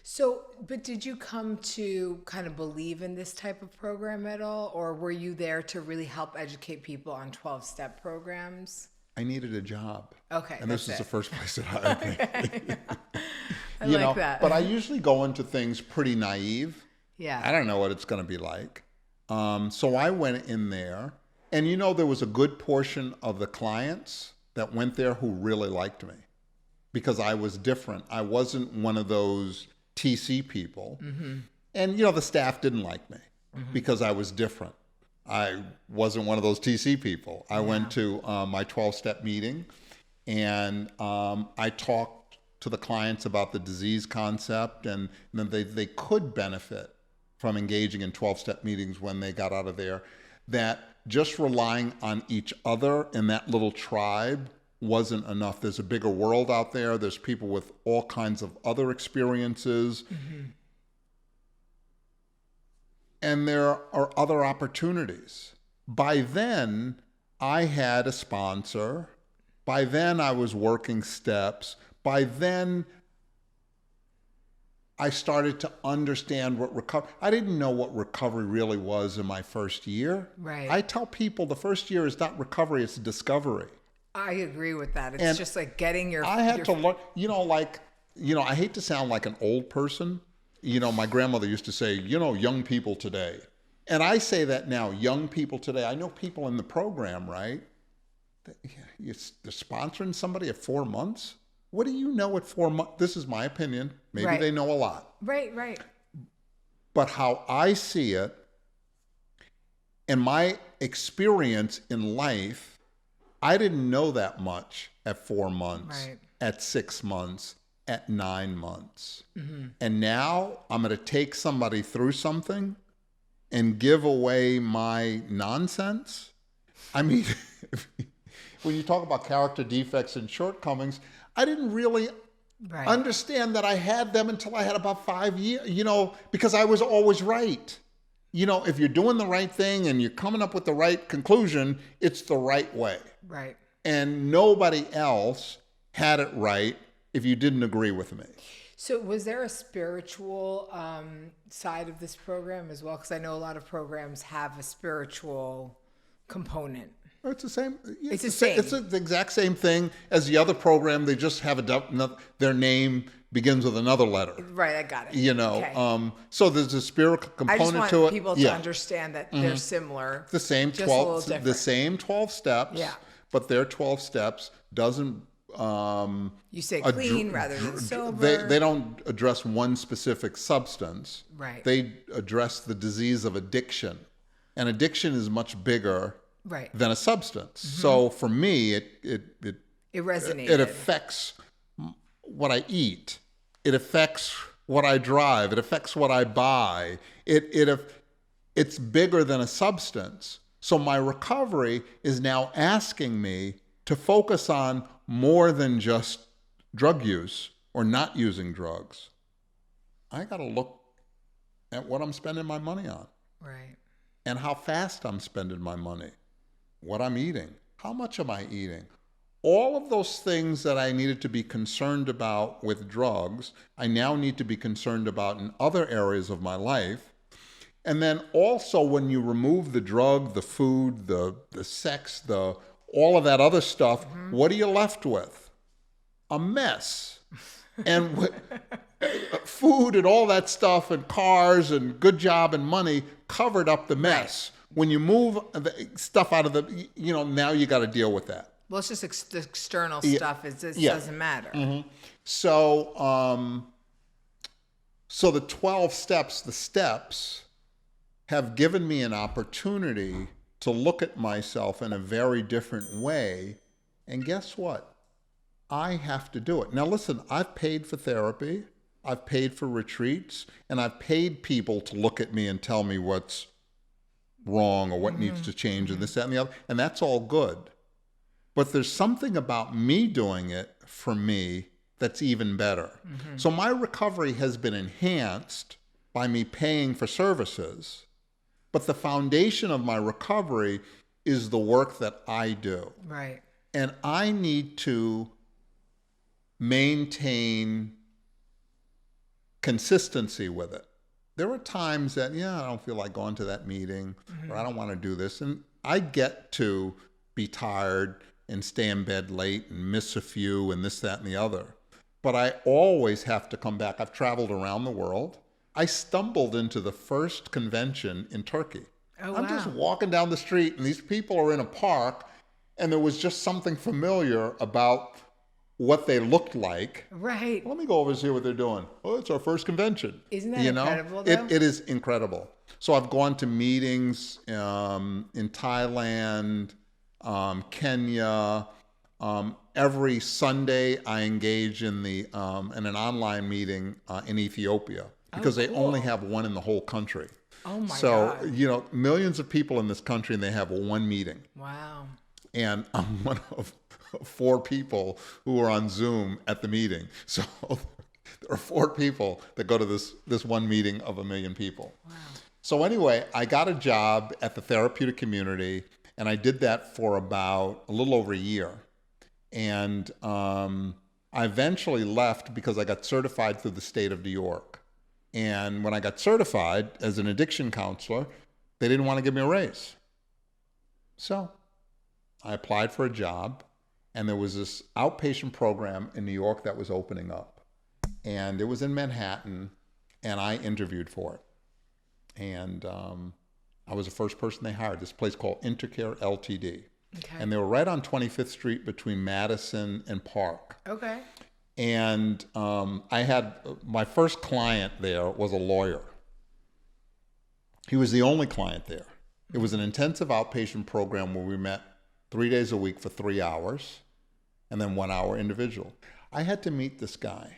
B: So, but did you come to kind of believe in this type of program at all? Or were you there to really help educate people on 12-step programs?
A: I needed a job.
B: Okay.
A: And this is the first place that hired me.
B: I like that.
A: But I usually go into things pretty naive.
B: Yeah.
A: I don't know what it's going to be like. So I went in there, and there was a good portion of the clients that went there who really liked me because I was different. I wasn't one of those TC people. Mm-hmm. And, the staff didn't like me because I was different. I wasn't one of those TC people. I went to my 12-step meeting, and I talked to the clients about the disease concept, and then they could benefit from engaging in 12-step meetings when they got out of there, that just relying on each other in that little tribe wasn't enough. There's a bigger world out there. There's people with all kinds of other experiences. Mm-hmm. And there are other opportunities. By then, I had a sponsor. By then, I was working steps. By then, I started to understand what recovery. I didn't know what recovery really was in my first year.
B: Right.
A: I tell people the first year is not recovery, it's discovery.
B: I agree with that. It's just like getting your...
A: I had to learn, I hate to sound like an old person. My grandmother used to say, young people today. And I say that now, young people today. I know people in the program, right? They're sponsoring somebody at 4 months. What do you know at 4 months? This is my opinion. Maybe they know a lot.
B: Right.
A: But how I see it, and my experience in life, I didn't know that much at 4 months, at 6 months, at 9 months. Mm-hmm. And now I'm going to take somebody through something and give away my nonsense. I mean, when you talk about character defects and shortcomings, I didn't really
B: Right.
A: Understand that I had them until I had about 5 years, because I was always right. If you're doing the right thing and you're coming up with the right conclusion, it's the right way.
B: Right.
A: And nobody else had it right if you didn't agree with me.
B: So was there a spiritual side of this program as well? Because I know a lot of programs have a spiritual component.
A: It's the same.
B: It's the same.
A: It's the exact same thing as the other program. They just have their name begins with another letter.
B: Right, I got it. Okay.
A: So there's a spiritual component to it.
B: I just want people to understand that they're similar.
A: The same
B: just a little
A: 12.
B: different.
A: The same 12 steps.
B: Yeah.
A: But their 12 steps doesn't.
B: You say clean rather than sober.
A: They don't address one specific substance.
B: Right.
A: They address the disease of addiction, and addiction is much bigger.
B: Right.
A: Than a substance. Mm-hmm. So for me, it
B: resonated.
A: It affects what I eat. It affects what I drive. It affects what I buy. It's bigger than a substance. So my recovery is now asking me to focus on more than just drug use or not using drugs. I got to look at what I'm spending my money on.
B: Right.
A: And how fast I'm spending my money. What I'm eating, how much am I eating? All of those things that I needed to be concerned about with drugs, I now need to be concerned about in other areas of my life. And then also when you remove the drug, the food, the sex, all of that other stuff, what are you left with? A mess. And food and all that stuff and cars and good job and money covered up the mess. Right. When you move the stuff out of now you got to deal with that.
B: Well, it's just the external stuff. It just doesn't matter.
A: Mm-hmm. So, so the 12 steps, the steps have given me an opportunity to look at myself in a very different way. And guess what? I have to do it. Now, listen, I've paid for therapy. I've paid for retreats. And I've paid people to look at me and tell me what's wrong or what needs to change and this, that, and the other. And that's all good. But there's something about me doing it for me that's even better. Mm-hmm. So my recovery has been enhanced by me paying for services. But the foundation of my recovery is the work that I do.
B: Right.
A: And I need to maintain consistency with it. There are times that, I don't feel like going to that meeting, or I don't want to do this. And I get to be tired and stay in bed late and miss a few and this, that, and the other. But I always have to come back. I've traveled around the world. I stumbled into the first convention in Turkey.
B: Oh,
A: I'm just walking down the street and these people are in a park and there was just something familiar about what they looked like.
B: Right.
A: Let me go over and see what they're doing. Oh, it's our first convention.
B: Isn't that incredible, though?
A: It is incredible. So I've gone to meetings in Thailand, Kenya. Every Sunday I engage in an online meeting in Ethiopia because they only have one in the whole country.
B: Oh my God.
A: So, millions of people in this country and they have one meeting.
B: Wow.
A: And I'm one of 4 people who are on Zoom at the meeting. So there are 4 people that go to this one meeting of 1 million people.
B: Wow.
A: So anyway, I got a job at the therapeutic community, and I did that for about a little over a year. And I eventually left because I got certified through the state of New York. And when I got certified as an addiction counselor, they didn't want to give me a raise. So I applied for a job. And there was this outpatient program in New York that was opening up. And it was in Manhattan, and I interviewed for it. And I was the first person they hired, this place called Intercare Ltd. Okay. And they were right on 25th Street between Madison and Park.
B: Okay.
A: And I had, my first client there was a lawyer. He was the only client there. It was an intensive outpatient program where we met 3 days a week for 3 hours, and then 1 hour individual. I had to meet this guy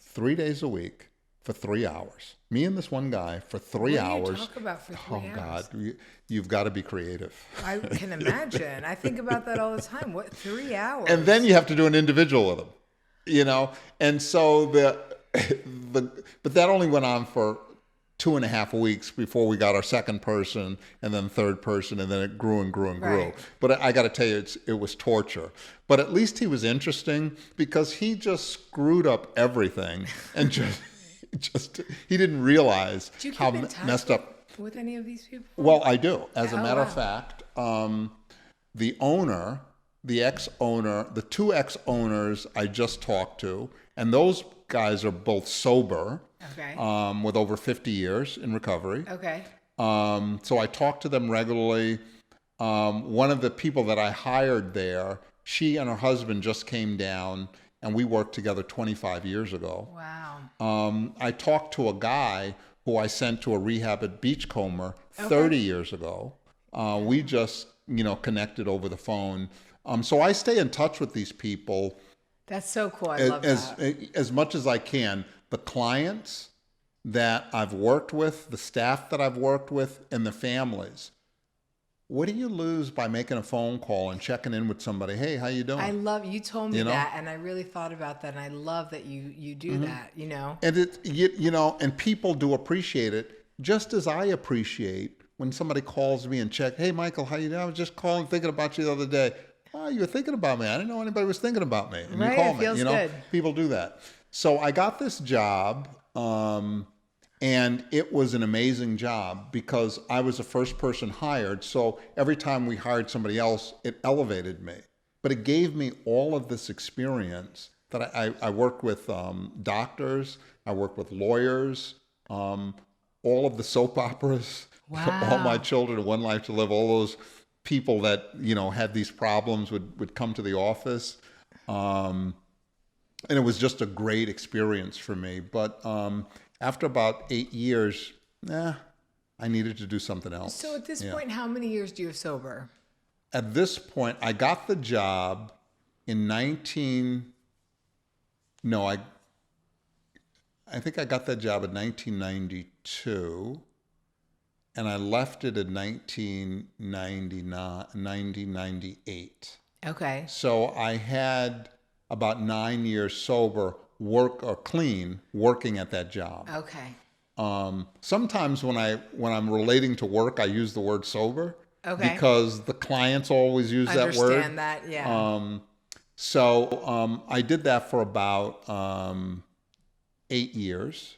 A: 3 days a week for 3 hours. Me and this one guy for 3 hours.
B: What do you talk about for 3 hours?
A: Oh God, you've got to be creative.
B: I can imagine. I think about that all the time. What, 3 hours?
A: And then you have to do an individual with him. you know, and so but that only went on for 2.5 weeks before we got our second person and then third person, and then it grew and grew and grew.
B: Right.
A: But I got to tell you, it was torture. But at least he was interesting because he just screwed up everything and just he didn't realize
B: Do you keep
A: how
B: in touch
A: messed up.
B: with any of these people?
A: Well, I do. As a
B: Oh,
A: matter
B: wow.
A: of fact, the owner, the ex-owner, the two ex-owners I just talked to, and those guys are both sober.
B: Okay.
A: With over 50 years in recovery.
B: Okay.
A: So I talk to them regularly. One of the people that I hired there, she and her husband just came down, and we worked together 25 years ago.
B: Wow.
A: I talked to a guy who I sent to a rehab at Beachcomber 30 years ago. We just, connected over the phone. So I stay in touch with these people
B: That's so cool. I love that.
A: as much as I can. The clients that I've worked with, the staff that I've worked with, and the families. What do you lose by making a phone call and checking in with somebody? Hey, how you doing?
B: I love you told me
A: You know?
B: that, and I really thought about that, and I love that you do that.
A: And and people do appreciate it, just as I appreciate when somebody calls me and check. Hey, Michael, how you doing? I was just calling, thinking about you the other day. Oh, you were thinking about me. I didn't know anybody was thinking about me. And
B: Right,
A: you call
B: it
A: me.
B: feels good.
A: People do that. So I got this job, and it was an amazing job because I was the first person hired. So every time we hired somebody else, it elevated me. But it gave me all of this experience that I worked with doctors, I worked with lawyers, all of the soap operas, all my children, One Life to Live, all those people that, had these problems would come to the office. And it was just a great experience for me. But after about 8 years, I needed to do something else.
B: So at this point, how many years do you have sober?
A: At this point, I got the job in I think I got that job in 1992, and I left it in 1998.
B: Okay.
A: So I had about 9 years sober, working at that job.
B: Okay.
A: Sometimes when I'm relating to work, I use the word sober.
B: Okay.
A: Because the clients always use that word.
B: Understand that, yeah.
A: So I did that for about 8 years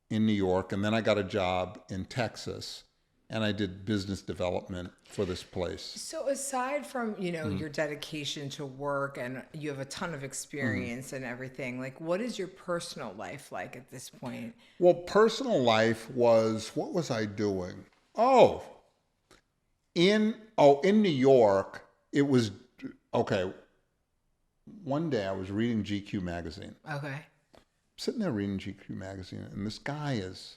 A: in New York, and then I got a job in Texas, and I did business development for this place.
B: So aside from, your dedication to work, and you have a ton of experience and everything, like what is your personal life like at this point?
A: Well, personal life was, what was I doing? In New York, it was, okay. One day I was reading GQ magazine.
B: Okay.
A: Sitting there reading GQ magazine, and this guy is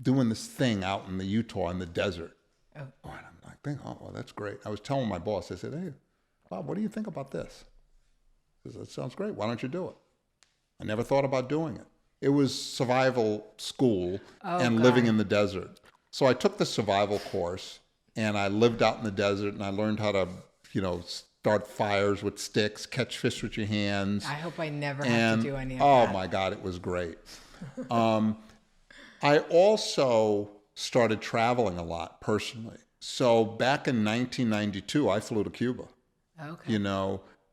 A: doing this thing out in the Utah in the desert.
B: Oh.
A: And I'm like, well, that's great. I was telling my boss, I said, hey, Bob, what do you think about this? He says, that sounds great. Why don't you do it? I never thought about doing it. It was survival school and living in the desert. So I took the survival course, and I lived out in the desert, and I learned how to, start fires with sticks, catch fish with your hands.
B: I hope I never have to do any of that.
A: Oh my God, it was great. I also started traveling a lot personally. So back in 1992, I flew to Cuba.
B: Okay.
A: And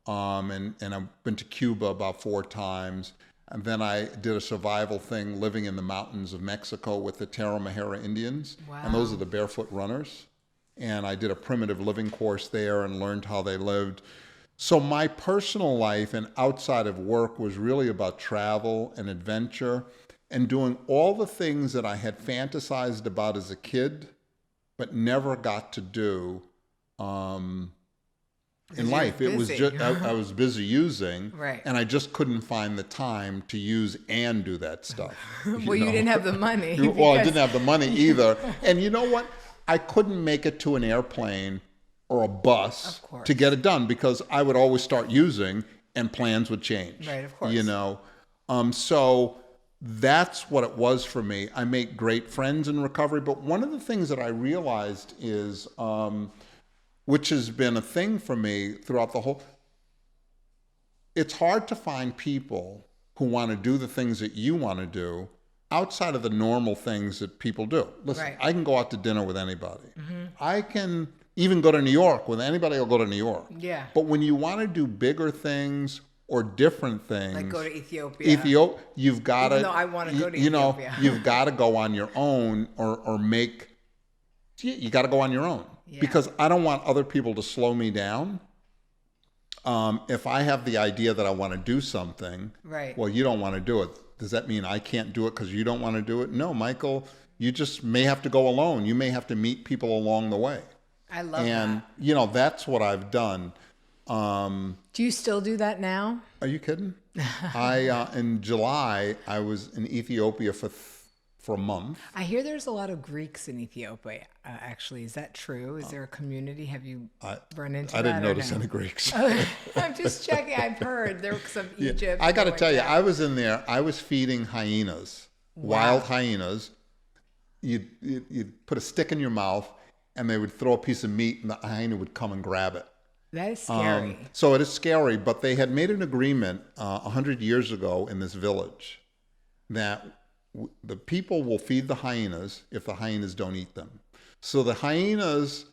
A: I've been to Cuba about 4 times. And then I did a survival thing living in the mountains of Mexico with the Tarahumara Indians.
B: Wow.
A: And those are the barefoot runners. And I did a primitive living course there and learned how they lived. So my personal life and outside of work was really about travel and adventure and doing all the things that I had fantasized about as a kid, but never got to do in life. It was just I was busy using,
B: Right.
A: and I just couldn't find the time to use and do that stuff.
B: Well, you didn't have the money.
A: Well, I
B: because-
A: didn't have the money either. And you know what? I couldn't make it to an airplane or a bus
B: Of course.
A: to get it done because I would always start using and plans would change.
B: Right, of course.
A: So that's what it was for me. I make great friends in recovery, but one of the things that I realized is, which has been a thing for me throughout the whole, it's hard to find people who want to do the things that you want to do outside of the normal things that people do. Listen,
B: Right.
A: I can go out to dinner with anybody. I can even go to New York with anybody. I'll go to New York.
B: Yeah.
A: But when you want to do bigger things or different things,
B: Like go to Ethiopia.
A: you've got to.
B: Even though I wanna go to
A: you know,
B: Ethiopia.
A: you've got to go on your own or make. You got to go on your own because I don't want other people to slow me down. If I have the idea that I want to do something,
B: Right.
A: well, you don't want to do it. Does that mean I can't do it because you don't want to do it? No, Michael, you just may have to go alone. You may have to meet people along the way.
B: I love
A: And,
B: that.
A: you know, that's what I've done.
B: Do you still do that now?
A: Are you kidding? In July, I was in Ethiopia for a month.
B: I hear there's a lot of Greeks in Ethiopia. Actually, is that true? Is there a community? Have you run into
A: I
B: that?
A: didn't
B: or
A: notice
B: no?
A: any Greeks.
B: I'm just checking. I've heard there was some Egypt.
A: I got to
B: going
A: tell you,
B: back.
A: I was in there. I was feeding hyenas, wild hyenas. You'd put a stick in your mouth, and they would throw a piece of meat, and the hyena would come and grab it.
B: That is scary.
A: So it is scary, but they had made an agreement 100 years ago in this village that the people will feed the hyenas if the hyenas don't eat them. So the hyenas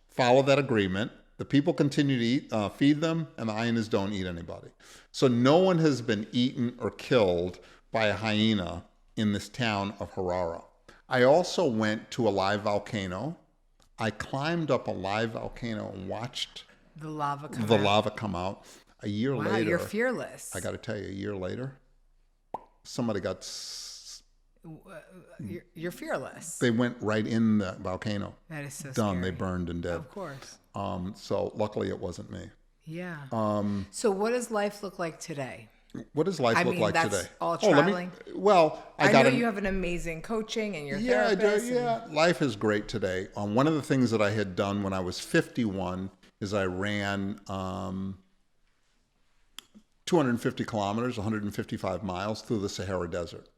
A: follow that agreement. The people continue to feed them, and the hyenas don't eat anybody. So no one has been eaten or killed by a hyena in this town of Harara. I also went to a live volcano. I climbed up a live volcano and watched
B: the lava come
A: the
B: out.
A: lava come out. A year
B: Wow,
A: later,
B: you're fearless.
A: I got to tell you, a year later, somebody got.
B: You're fearless.
A: They went right in the volcano.
B: That is so
A: Done.
B: scary.
A: They burned and dead.
B: Of course.
A: So luckily, it wasn't me.
B: Yeah. So what does life look like today?
A: What does life look like
B: that's
A: today?
B: all
A: Oh,
B: traveling. I
A: got
B: know you have an amazing coaching and your
A: Yeah, I do.
B: therapist.
A: Yeah, life is great today. One of the things that I had done when I was 51 is I ran 250 kilometers, 155 miles through the Sahara Desert.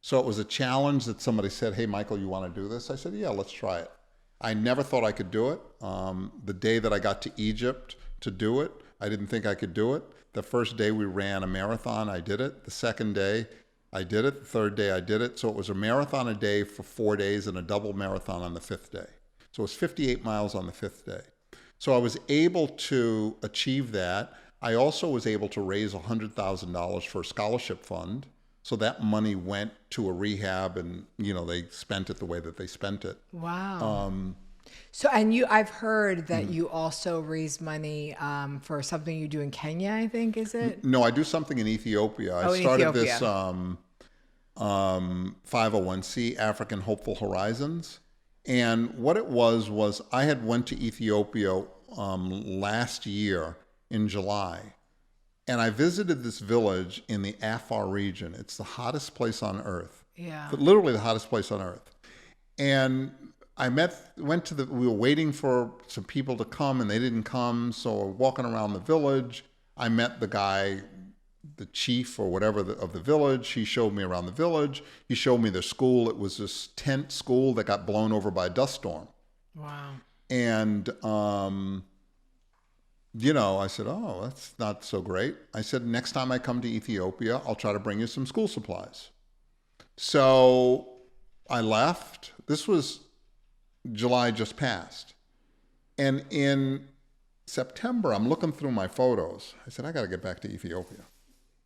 A: So it was a challenge that somebody said, "Hey, Michael, you want to do this?" I said, "Yeah, let's try it." I never thought I could do it. The day that I got to Egypt to do it, I didn't think I could do it. The first day we ran a marathon, I did it. The second day, I did it. The third day, I did it. So it was a marathon a day for 4 days and a double marathon on the fifth day. So it was 58 miles on the fifth day. So I was able to achieve that. I also was able to raise $100,000 for a scholarship fund. So that money went to a rehab, and they spent it the way that they spent it.
B: Wow. I've heard that you also raise money for something you do in Kenya, I think, is it?
A: No, I do something in Ethiopia. I started this 501c, African Hopeful Horizons. And what it was I had went to Ethiopia last year in July. And I visited this village in the Afar region. It's the hottest place on earth.
B: Yeah.
A: Literally the hottest place on earth. And we were waiting for some people to come, and they didn't come. So we're walking around the village. I met the guy, the chief or whatever of the village. He showed me around the village. He showed me the school. It was this tent school that got blown over by a dust storm.
B: Wow.
A: And, I said, "Oh, that's not so great." I said, "Next time I come to Ethiopia, I'll try to bring you some school supplies." So I left. This was July just passed. And in September, I'm looking through my photos. I said, "I got to get back to Ethiopia.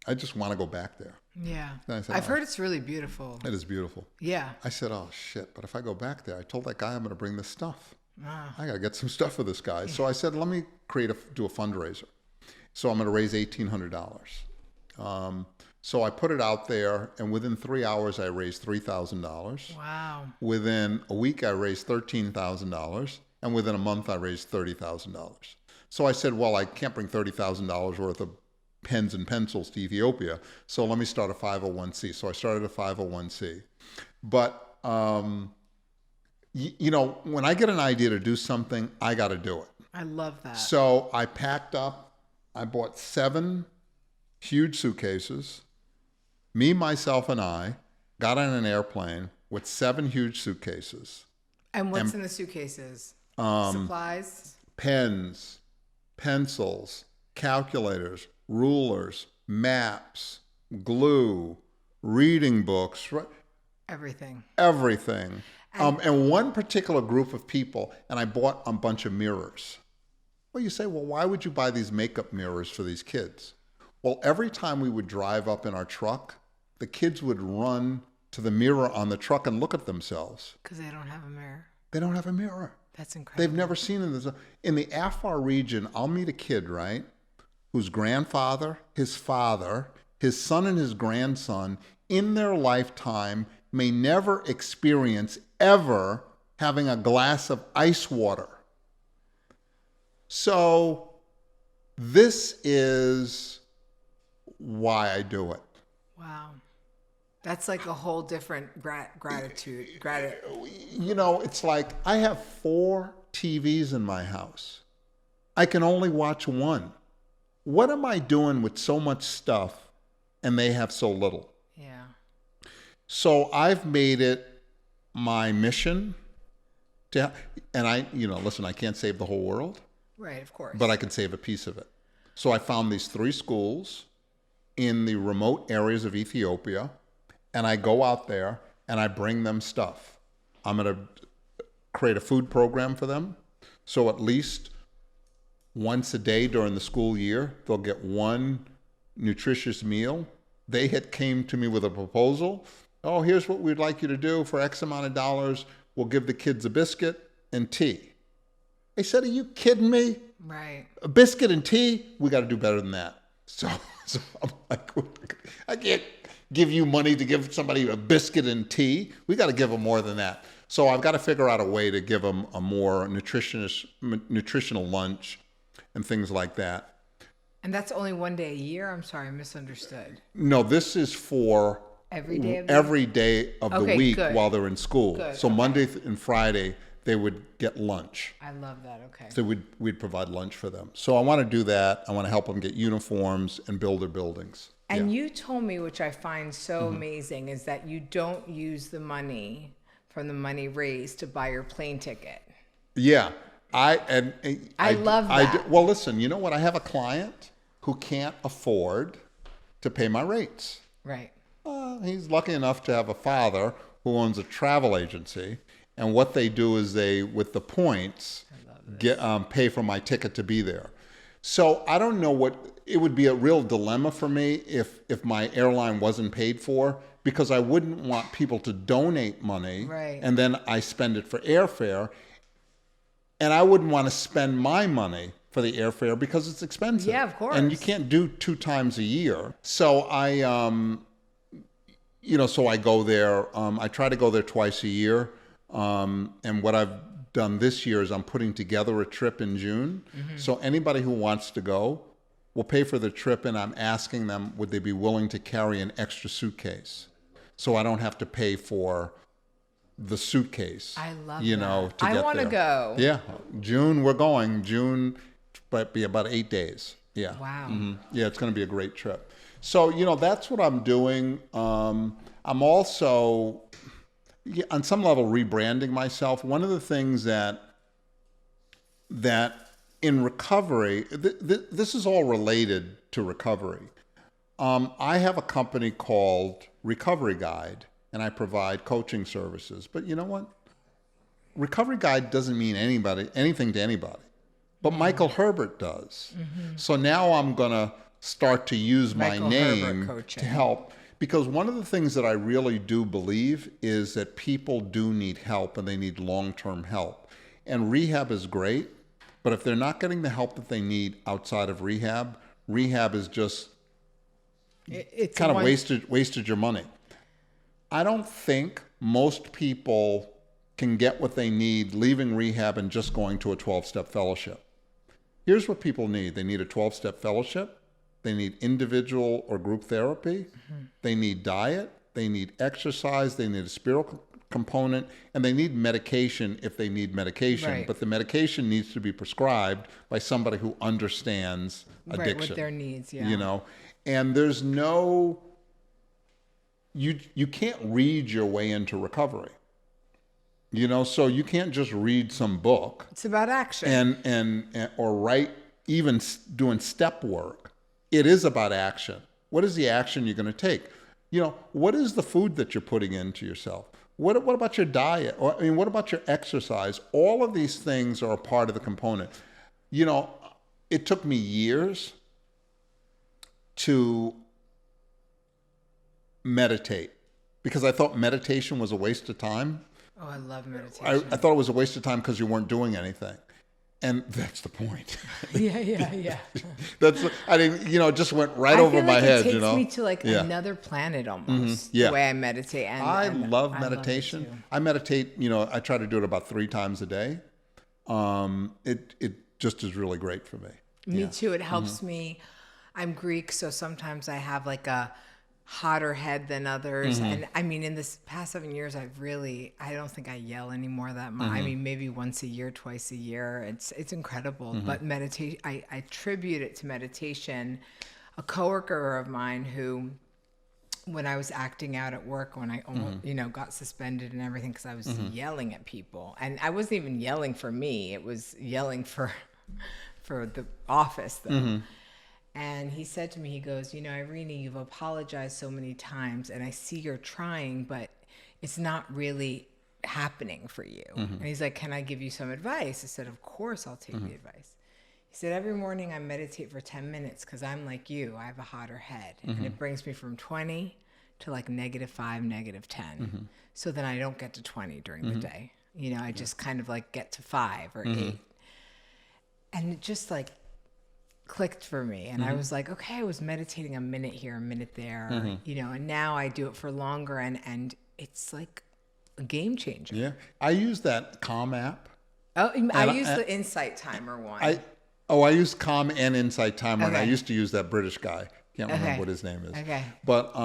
A: I just want to go back there."
B: Yeah.
A: And I said,
B: I've heard it's really beautiful.
A: It is beautiful.
B: Yeah.
A: I said, "Oh, shit. But if I go back there, I told that guy I'm going to bring this stuff.
B: Wow.
A: I got to get some stuff for this guy." So I said, let me do a fundraiser. So I'm going to raise $1,800. So I put it out there, and within 3 hours, I raised $3,000.
B: Wow.
A: Within a week, I raised $13,000. And within a month, I raised $30,000. So I said, well, I can't bring $30,000 worth of pens and pencils to Ethiopia. So let me start a 501c. So I started a 501c. But, when I get an idea to do something, I got to do it.
B: I love that.
A: So I packed up, I bought 7 huge suitcases. Me, myself, and I got on an airplane with 7 huge suitcases.
B: And what's in the suitcases? Supplies?
A: Pens, pencils, calculators, rulers, maps, glue, reading books,
B: Everything.
A: everything. And one particular group of people, and I bought a bunch of mirrors. Well, you say, well, why would you buy these makeup mirrors for these kids? Well, every time we would drive up in our truck, the kids would run to the mirror on the truck and look at themselves.
B: Because they don't have a mirror.
A: They don't have a mirror.
B: That's incredible.
A: They've never seen it. In the Afar region, I'll meet a kid, right, whose grandfather, his father, his son and his grandson, in their lifetime, may never experience ever having a glass of ice water. So this is why I do it.
B: Wow. That's like a whole different gratitude.
A: You know, it's like I have 4 TVs in my house. I can only watch one. What am I doing with so much stuff and they have so little?
B: Yeah.
A: So I've made it my mission to, and listen, I can't save the whole world.
B: Right, of course.
A: But I can save a piece of it. So I found these 3 schools in the remote areas of Ethiopia, and I go out there and I bring them stuff. I'm going to create a food program for them. So at least once a day during the school year, they'll get one nutritious meal. They had came to me with a proposal. Oh, here's what we'd like you to do for X amount of dollars. We'll give the kids a biscuit and tea. I said, are you kidding me?
B: Right.
A: A biscuit and tea? We got to do better than that. So I'm like, I can't give you money to give somebody a biscuit and tea. We got to give them more than that. So I've got to figure out a way to give them a more nutritional lunch and things like that.
B: And that's only one day a year? I'm sorry, I misunderstood.
A: No, this is for
B: every day of
A: the week
B: good.
A: While they're in school.
B: Good,
A: so
B: okay.
A: Monday and Friday, they would get lunch.
B: I love that, okay.
A: So we'd provide lunch for them. So I want to do that. I want to help them get uniforms and build their buildings.
B: And you told me, which I find so amazing, is that you don't use the money from the money raised to buy your plane ticket.
A: Yeah. I
B: love that.
A: Well, listen, you know what? I have a client who can't afford to pay my rates.
B: Right.
A: He's lucky enough to have a father who owns a travel agency. And what they do is they, with the points, pay for my ticket to be there. So I don't know what, it would be a real dilemma for me if my airline wasn't paid for, because I wouldn't want people to donate money and then I spend it for airfare. And I wouldn't want to spend my money for the airfare because it's expensive.
B: Yeah, of course.
A: And you can't do 2 times a year. So I go there. I try to go there twice a year. And what I've done this year is I'm putting together a trip in June. So anybody who wants to go will pay for the trip, and I'm asking them, would they be willing to carry an extra suitcase? So I don't have to pay for the suitcase.
B: I love
A: that. To get there.
B: I want to go.
A: Yeah. June, we're going. June, but be about 8 days. Yeah.
B: Wow.
A: Yeah, it's going to be a great trip. So, that's what I'm doing. I'm also, on some level, rebranding myself. One of the things that in recovery, this is all related to recovery. I have a company called Recovery Guide, and I provide coaching services. But you know what? Recovery Guide doesn't mean anything to anybody. But Michael Herbert does. So now I'm going to start to use my name to help. Because one of the things that I really do believe is that people do need help, and they need long-term help. And rehab is great, but if they're not getting the help that they need outside of rehab is just
B: It's
A: kind of wasted your money. I don't think most people can get what they need leaving rehab and just going to a 12-step fellowship. Here's what people need. They need a 12-step fellowship. They need individual or group therapy. They need diet. They need exercise. They need a spiritual component. And they need medication if they need medication.
B: Right.
A: But the medication needs to be prescribed by somebody who understands addiction.
B: Right, what their needs, yeah.
A: And there's no... You can't read your way into recovery. So you can't just read some book.
B: It's about action.
A: Or write, even doing step work. it is about action. What is the action you're going to take? What is the food that you're putting into yourself? What about your diet? Or, what about your exercise? All of these things are a part of the component. It took me years to meditate because I thought meditation was a waste of time.
B: Oh, I love meditation.
A: I thought it was a waste of time because you weren't doing anything. And that's the point.
B: Yeah.
A: I didn't, it just went right over my head,
B: It takes me to another planet almost,
A: Yeah.
B: the way I meditate. And
A: I love meditation.
B: I love it too.
A: I meditate, I try to do it about 3 times a day. It just is really great for me.
B: Me too. It helps me. I'm Greek, so sometimes I have like a hotter head than others. And in this past 7 years, I don't think I yell anymore that much. Maybe once a year, twice a year. It's incredible. But meditation, I attribute it to meditation. A coworker of mine who, when I was acting out at work, when I almost, got suspended and everything because I was yelling at people, and I wasn't even yelling for me; it was yelling for the office, though. And he said to me, he goes, Irene, you've apologized so many times, and I see you're trying, but it's not really happening for you. And he's like, can I give you some advice? I said, of course, I'll take the advice. He said, every morning I meditate for 10 minutes because I'm like you. I have a hotter head. And it brings me from 20 to like -5, -10. So then I don't get to 20 during the day. I just kind of like get to 5 or 8. And it just like clicked for me. And I was like, okay, I was meditating a minute here, a minute there, and now I do it for longer. And it's like a game changer.
A: Yeah. I use that Calm app.
B: Oh, I use the Insight Timer one.
A: I use Calm and Insight Timer.
B: Okay.
A: And I used to use that British guy. Can't remember what his name is.
B: Okay.
A: But,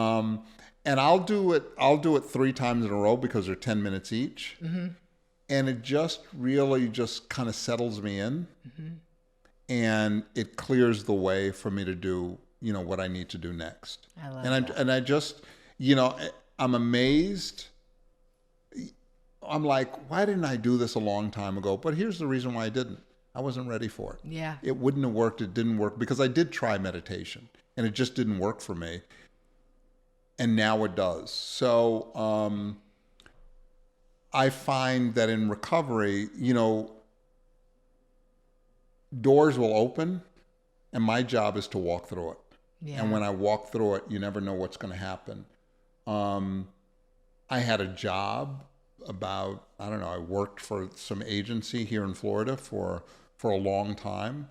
A: and I'll do it 3 times in a row because they're 10 minutes each. And it just really just kind of settles me in. And it clears the way for me to do, what I need to do next.
B: I love
A: that. And I just, I'm amazed. I'm like, why didn't I do this a long time ago? But here's the reason why I didn't. I wasn't ready for it.
B: Yeah.
A: It wouldn't have worked. It didn't work because I did try meditation and it just didn't work for me. And now it does. So I find that in recovery, doors will open and my job is to walk through it.
B: Yeah.
A: And when I walk through it, you never know what's going to happen. I had a job I worked for some agency here in Florida for a long time.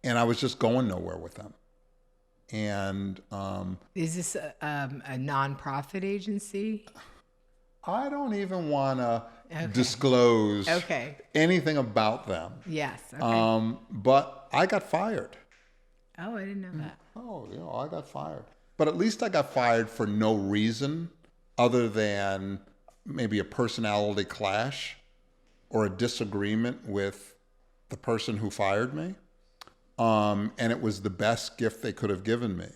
A: And I was just going nowhere with them. And
B: is this a nonprofit agency?
A: I don't even want to disclose anything about them.
B: Yes. Okay.
A: But I got fired.
B: Oh, I didn't know that.
A: Oh, I got fired. But at least I got fired for no reason other than maybe a personality clash or a disagreement with the person who fired me. And it was the best gift they could have given me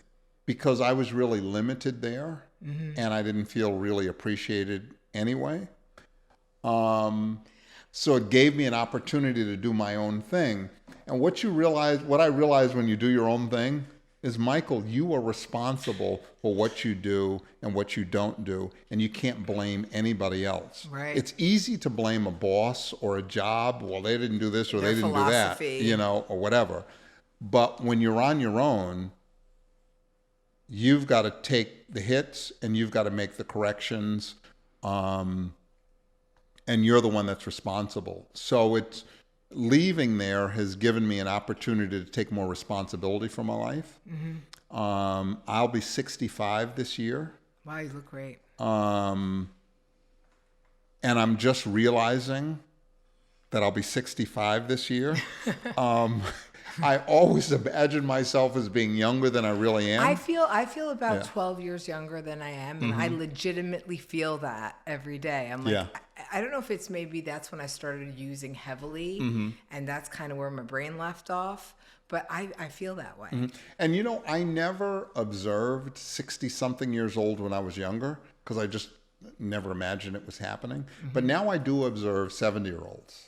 A: because I was really limited there and I didn't feel really appreciated anyway. So it gave me an opportunity to do my own thing. And what I realized when you do your own thing is, Michael, you are responsible for what you do and what you don't do, and you can't blame anybody else.
B: Right.
A: It's easy to blame a boss or a job. Well, they didn't do this or they didn't do that, or whatever. But when you're on your own, you've got to take the hits and you've got to make the corrections, and you're the one that's responsible. So it's leaving there has given me an opportunity to take more responsibility for my life. I'll be 65 this year.
B: Wow, you look great.
A: And I'm just realizing that I'll be 65 this year. I always imagine myself as being younger than I really am.
B: I feel about 12 years younger than I am, and I legitimately feel that every day. I'm like, I don't know if it's maybe that's when I started using heavily, and that's kind of where my brain left off, but I feel that way.
A: And I never observed 60-something years old when I was younger, because I just never imagined it was happening. But now I do observe 70-year-olds.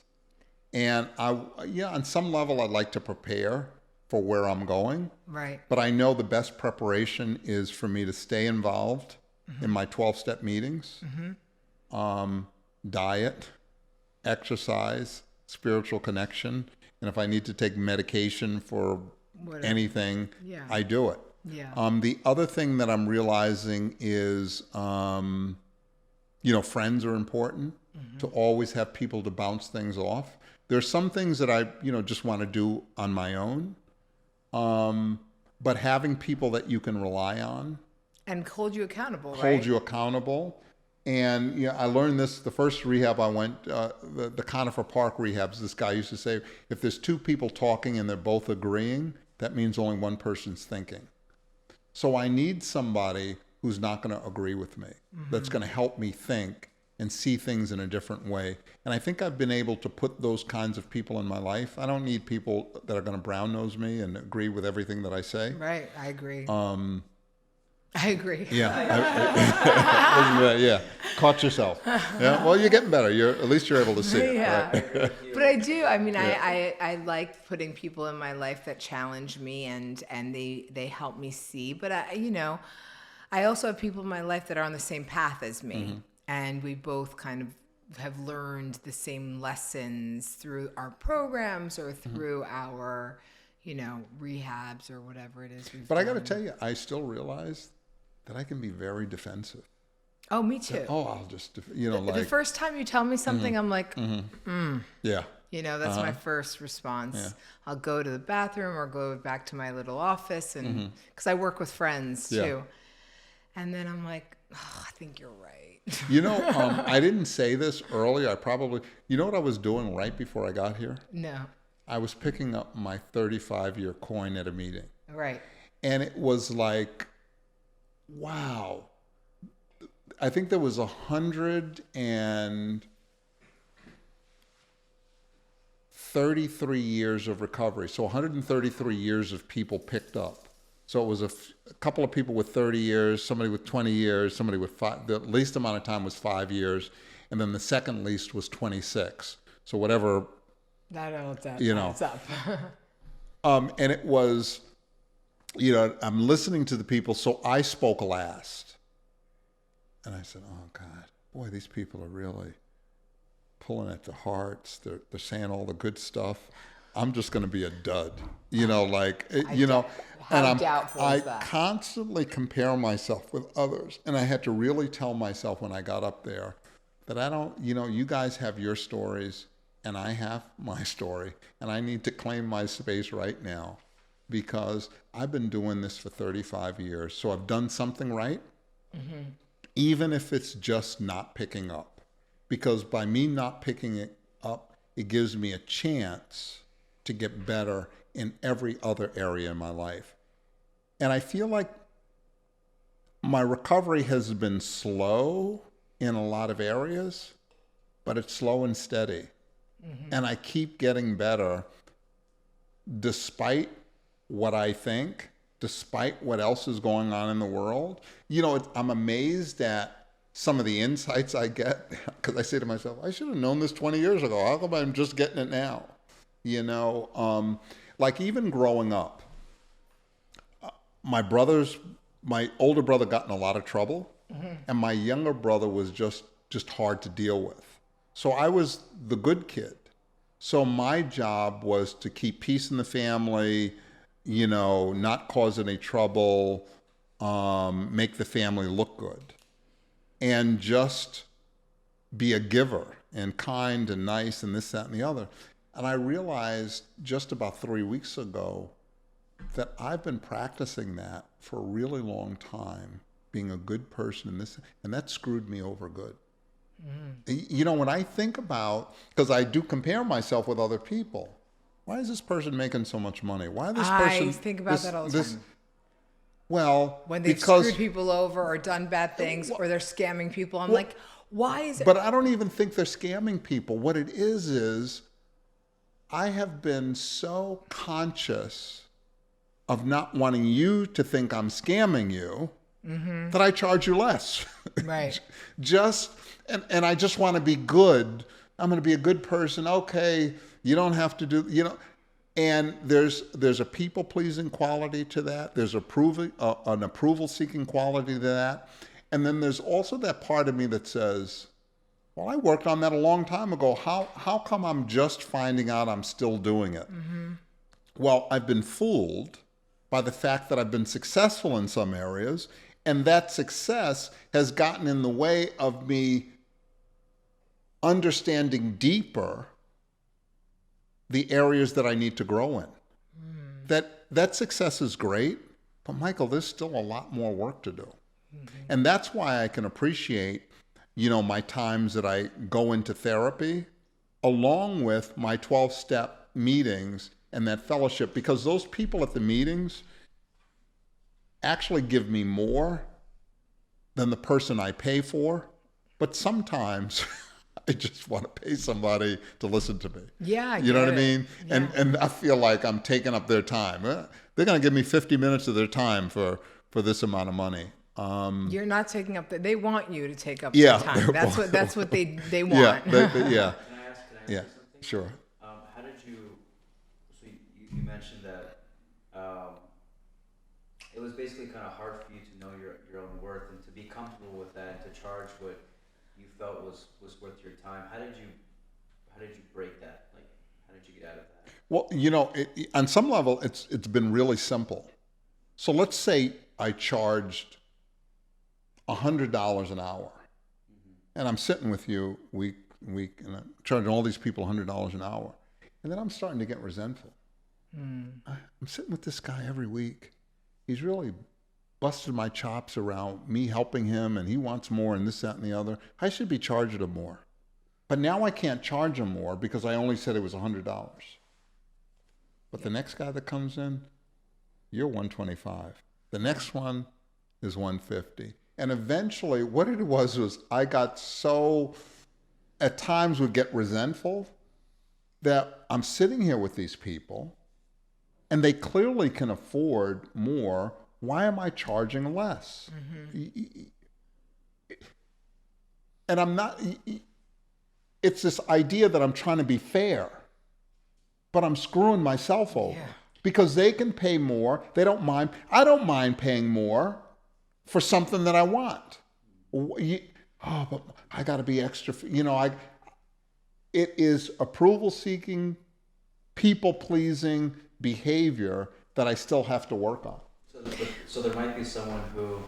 A: And on some level, I'd like to prepare for where I'm going.
B: Right.
A: But I know the best preparation is for me to stay involved in my 12-step meetings, diet, exercise, spiritual connection. And if I need to take medication for anything, I do it.
B: Yeah.
A: The other thing that I'm realizing is, friends are important, to always have people to bounce things off. There's some things that I, just want to do on my own. But having people that you can rely on.
B: And hold you accountable,
A: Hold you accountable. And I learned this, the first rehab I went, the Conifer Park rehabs, this guy used to say, if there's two people talking and they're both agreeing, that means only one person's thinking. So I need somebody who's not going to agree with me, that's going to help me think and see things in a different way. And I think I've been able to put those kinds of people in my life. I don't need people that are going to brown nose me and agree with everything that I say.
B: Right, I agree. I agree.
A: Yeah. Yeah. Caught yourself. Yeah. Well, you're getting better. At least you're able to see it.
B: Yeah.
A: Right?
B: But I do. I mean, I like putting people in my life that challenge me and they help me see. But I also have people in my life that are on the same path as me, and we both kind of have learned the same lessons through our programs or through our, rehabs or whatever it is we've
A: But
B: done.
A: I got to tell you, I still realize that I can be very defensive.
B: Oh, me too.
A: I'll just,
B: the first time you tell me something, I'm like,
A: yeah.
B: That's my first response. Yeah. I'll go to the bathroom or go back to my little office, and because I work with friends too. And then I'm like, I think you're right.
A: I didn't say this earlier. I probably, what I was doing right before I got here?
B: No.
A: I was picking up my 35-year coin at a meeting.
B: Right.
A: And it was like, wow. I think there was 133 years of recovery. So 133 years of people picked up. So it was a couple of people with 30 years, somebody with 20 years, somebody with 5. The least amount of time was 5 years. And then the second least was 26. So whatever.
B: That adds up.
A: And it was, I'm listening to the people. So I spoke last. And I said, oh, God, boy, these people are really pulling at the hearts. They're saying all the good stuff. I'm just going to be a dud,
B: How doubtful is that?
A: I constantly compare myself with others. And I had to really tell myself when I got up there that I don't, you guys have your stories and I have my story. And I need to claim my space right now because I've been doing this for 35 years. So I've done something right. Even if it's just not picking up. Because by me not picking it up, it gives me a chance to get better in every other area in my life. And I feel like my recovery has been slow in a lot of areas, but it's slow and steady. And I keep getting better despite what I think, despite what else is going on in the world. I'm amazed at some of the insights I get because I say to myself, I should have known this 20 years ago. How come I'm just getting it now? Like even growing up, my older brother got in a lot of trouble and my younger brother was just hard to deal with. So I was the good kid. So my job was to keep peace in the family, not cause any trouble, make the family look good, and just be a giver and kind and nice and this, that, and the other. And I realized just about 3 weeks ago that I've been practicing that for a really long time, being a good person in this, and that screwed me over good. When I think about, because I do compare myself with other people, why is this person making so much money? Why this person?
B: I think about that all the time.
A: Well,
B: when they've screwed people over or done bad things or they're scamming people, I'm like, why is it?
A: But I don't even think they're scamming people. What it is I have been so conscious of not wanting you to think I'm scamming you that I charge you less.
B: Right.
A: And I just want to be good. I'm going to be a good person. Okay, you don't have to do, And there's a people-pleasing quality to that. There's an approval-seeking quality to that. And then there's also that part of me that says, well, I worked on that a long time ago. How come I'm just finding out I'm still doing it? Mm-hmm. Well, I've been fooled by the fact that I've been successful in some areas, and that success has gotten in the way of me understanding deeper the areas that I need to grow in. That success is great, but Michael, there's still a lot more work to do. And that's why I can appreciate, my times that I go into therapy, along with my 12-step meetings and that fellowship, because those people at the meetings actually give me more than the person I pay for. But sometimes I just want to pay somebody to listen to me.
B: Yeah,
A: you know what I mean?
B: Yeah.
A: And I feel like I'm taking up their time. They're going to give me 50 minutes of their time for this amount of money.
B: You're not taking up they want you to take up
A: Yeah,
B: their time. That's what they want.
A: Yeah, yeah.
D: Can I ask you something?
A: Sure.
D: How did you? So you mentioned that it was basically kind of hard for you to know your own worth and to be comfortable with that and to charge what you felt was worth your time. How did you break that? Like, how did you get out of that?
A: Well, on some level, it's been really simple. So let's say I charged $100 an hour, and I'm sitting with you week, and I'm charging all these people $100 an hour, and then I'm starting to get resentful. I'm sitting with this guy every week. He's really busted my chops around me helping him, and he wants more and this, that, and the other. I should be charging him more. But now I can't charge him more because I only said it was $100. But the next guy that comes in, you're $125. The next one is $150. And eventually what it was I got so, at times would get resentful that I'm sitting here with these people and they clearly can afford more. Why am I charging less? Mm-hmm. And I'm not, it's this idea that I'm trying to be fair, but I'm screwing myself over. Yeah. Because they can pay more. They don't mind. I don't mind paying more for something that I want. But I got to be extra. It is approval-seeking, people-pleasing behavior that I still have to work on.
D: So there might be someone who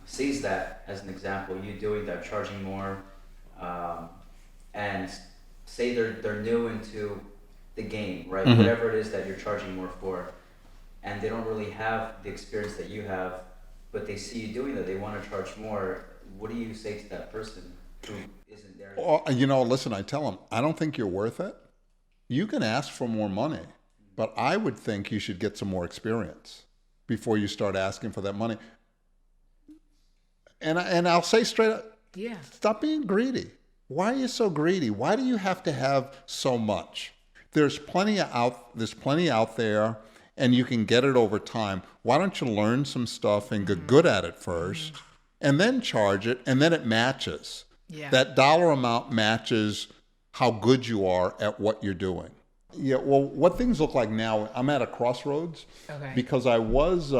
D: sees that as an example, you doing that, charging more, and say they're new into the game, right? Mm-hmm. Whatever it is that you're charging more for, and they don't really have the experience that you have, but they see you doing that, they want to charge more. What do you say to that person who isn't there?
A: Well, listen, I tell them, I don't think you're worth it. You can ask for more money, but I would think you should get some more experience before you start asking for that money. And I'll say straight up, stop being greedy. Why are you so greedy? Why do you have to have so much? There's plenty out there, and you can get it over time. Why don't you learn some stuff and get good at it first, and then charge it, and then it matches. Yeah. That dollar amount matches how good you are at what you're doing. Yeah, well, what things look like now, I'm at a crossroads because I was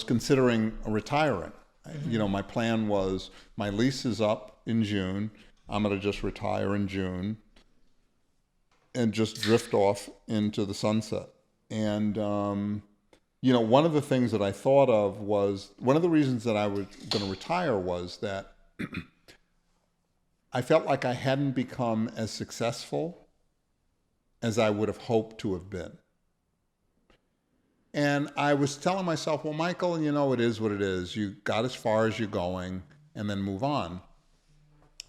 A: considering retiring. Mm-hmm. My plan was my lease is up in June. I'm going to just retire in June and just drift off into the sunset. And, one of the things that I thought of was, one of the reasons that I was going to retire was that I felt like I hadn't become as successful as I would have hoped to have been. And I was telling myself, well, Michael, it is what it is. You got as far as you're going and then move on.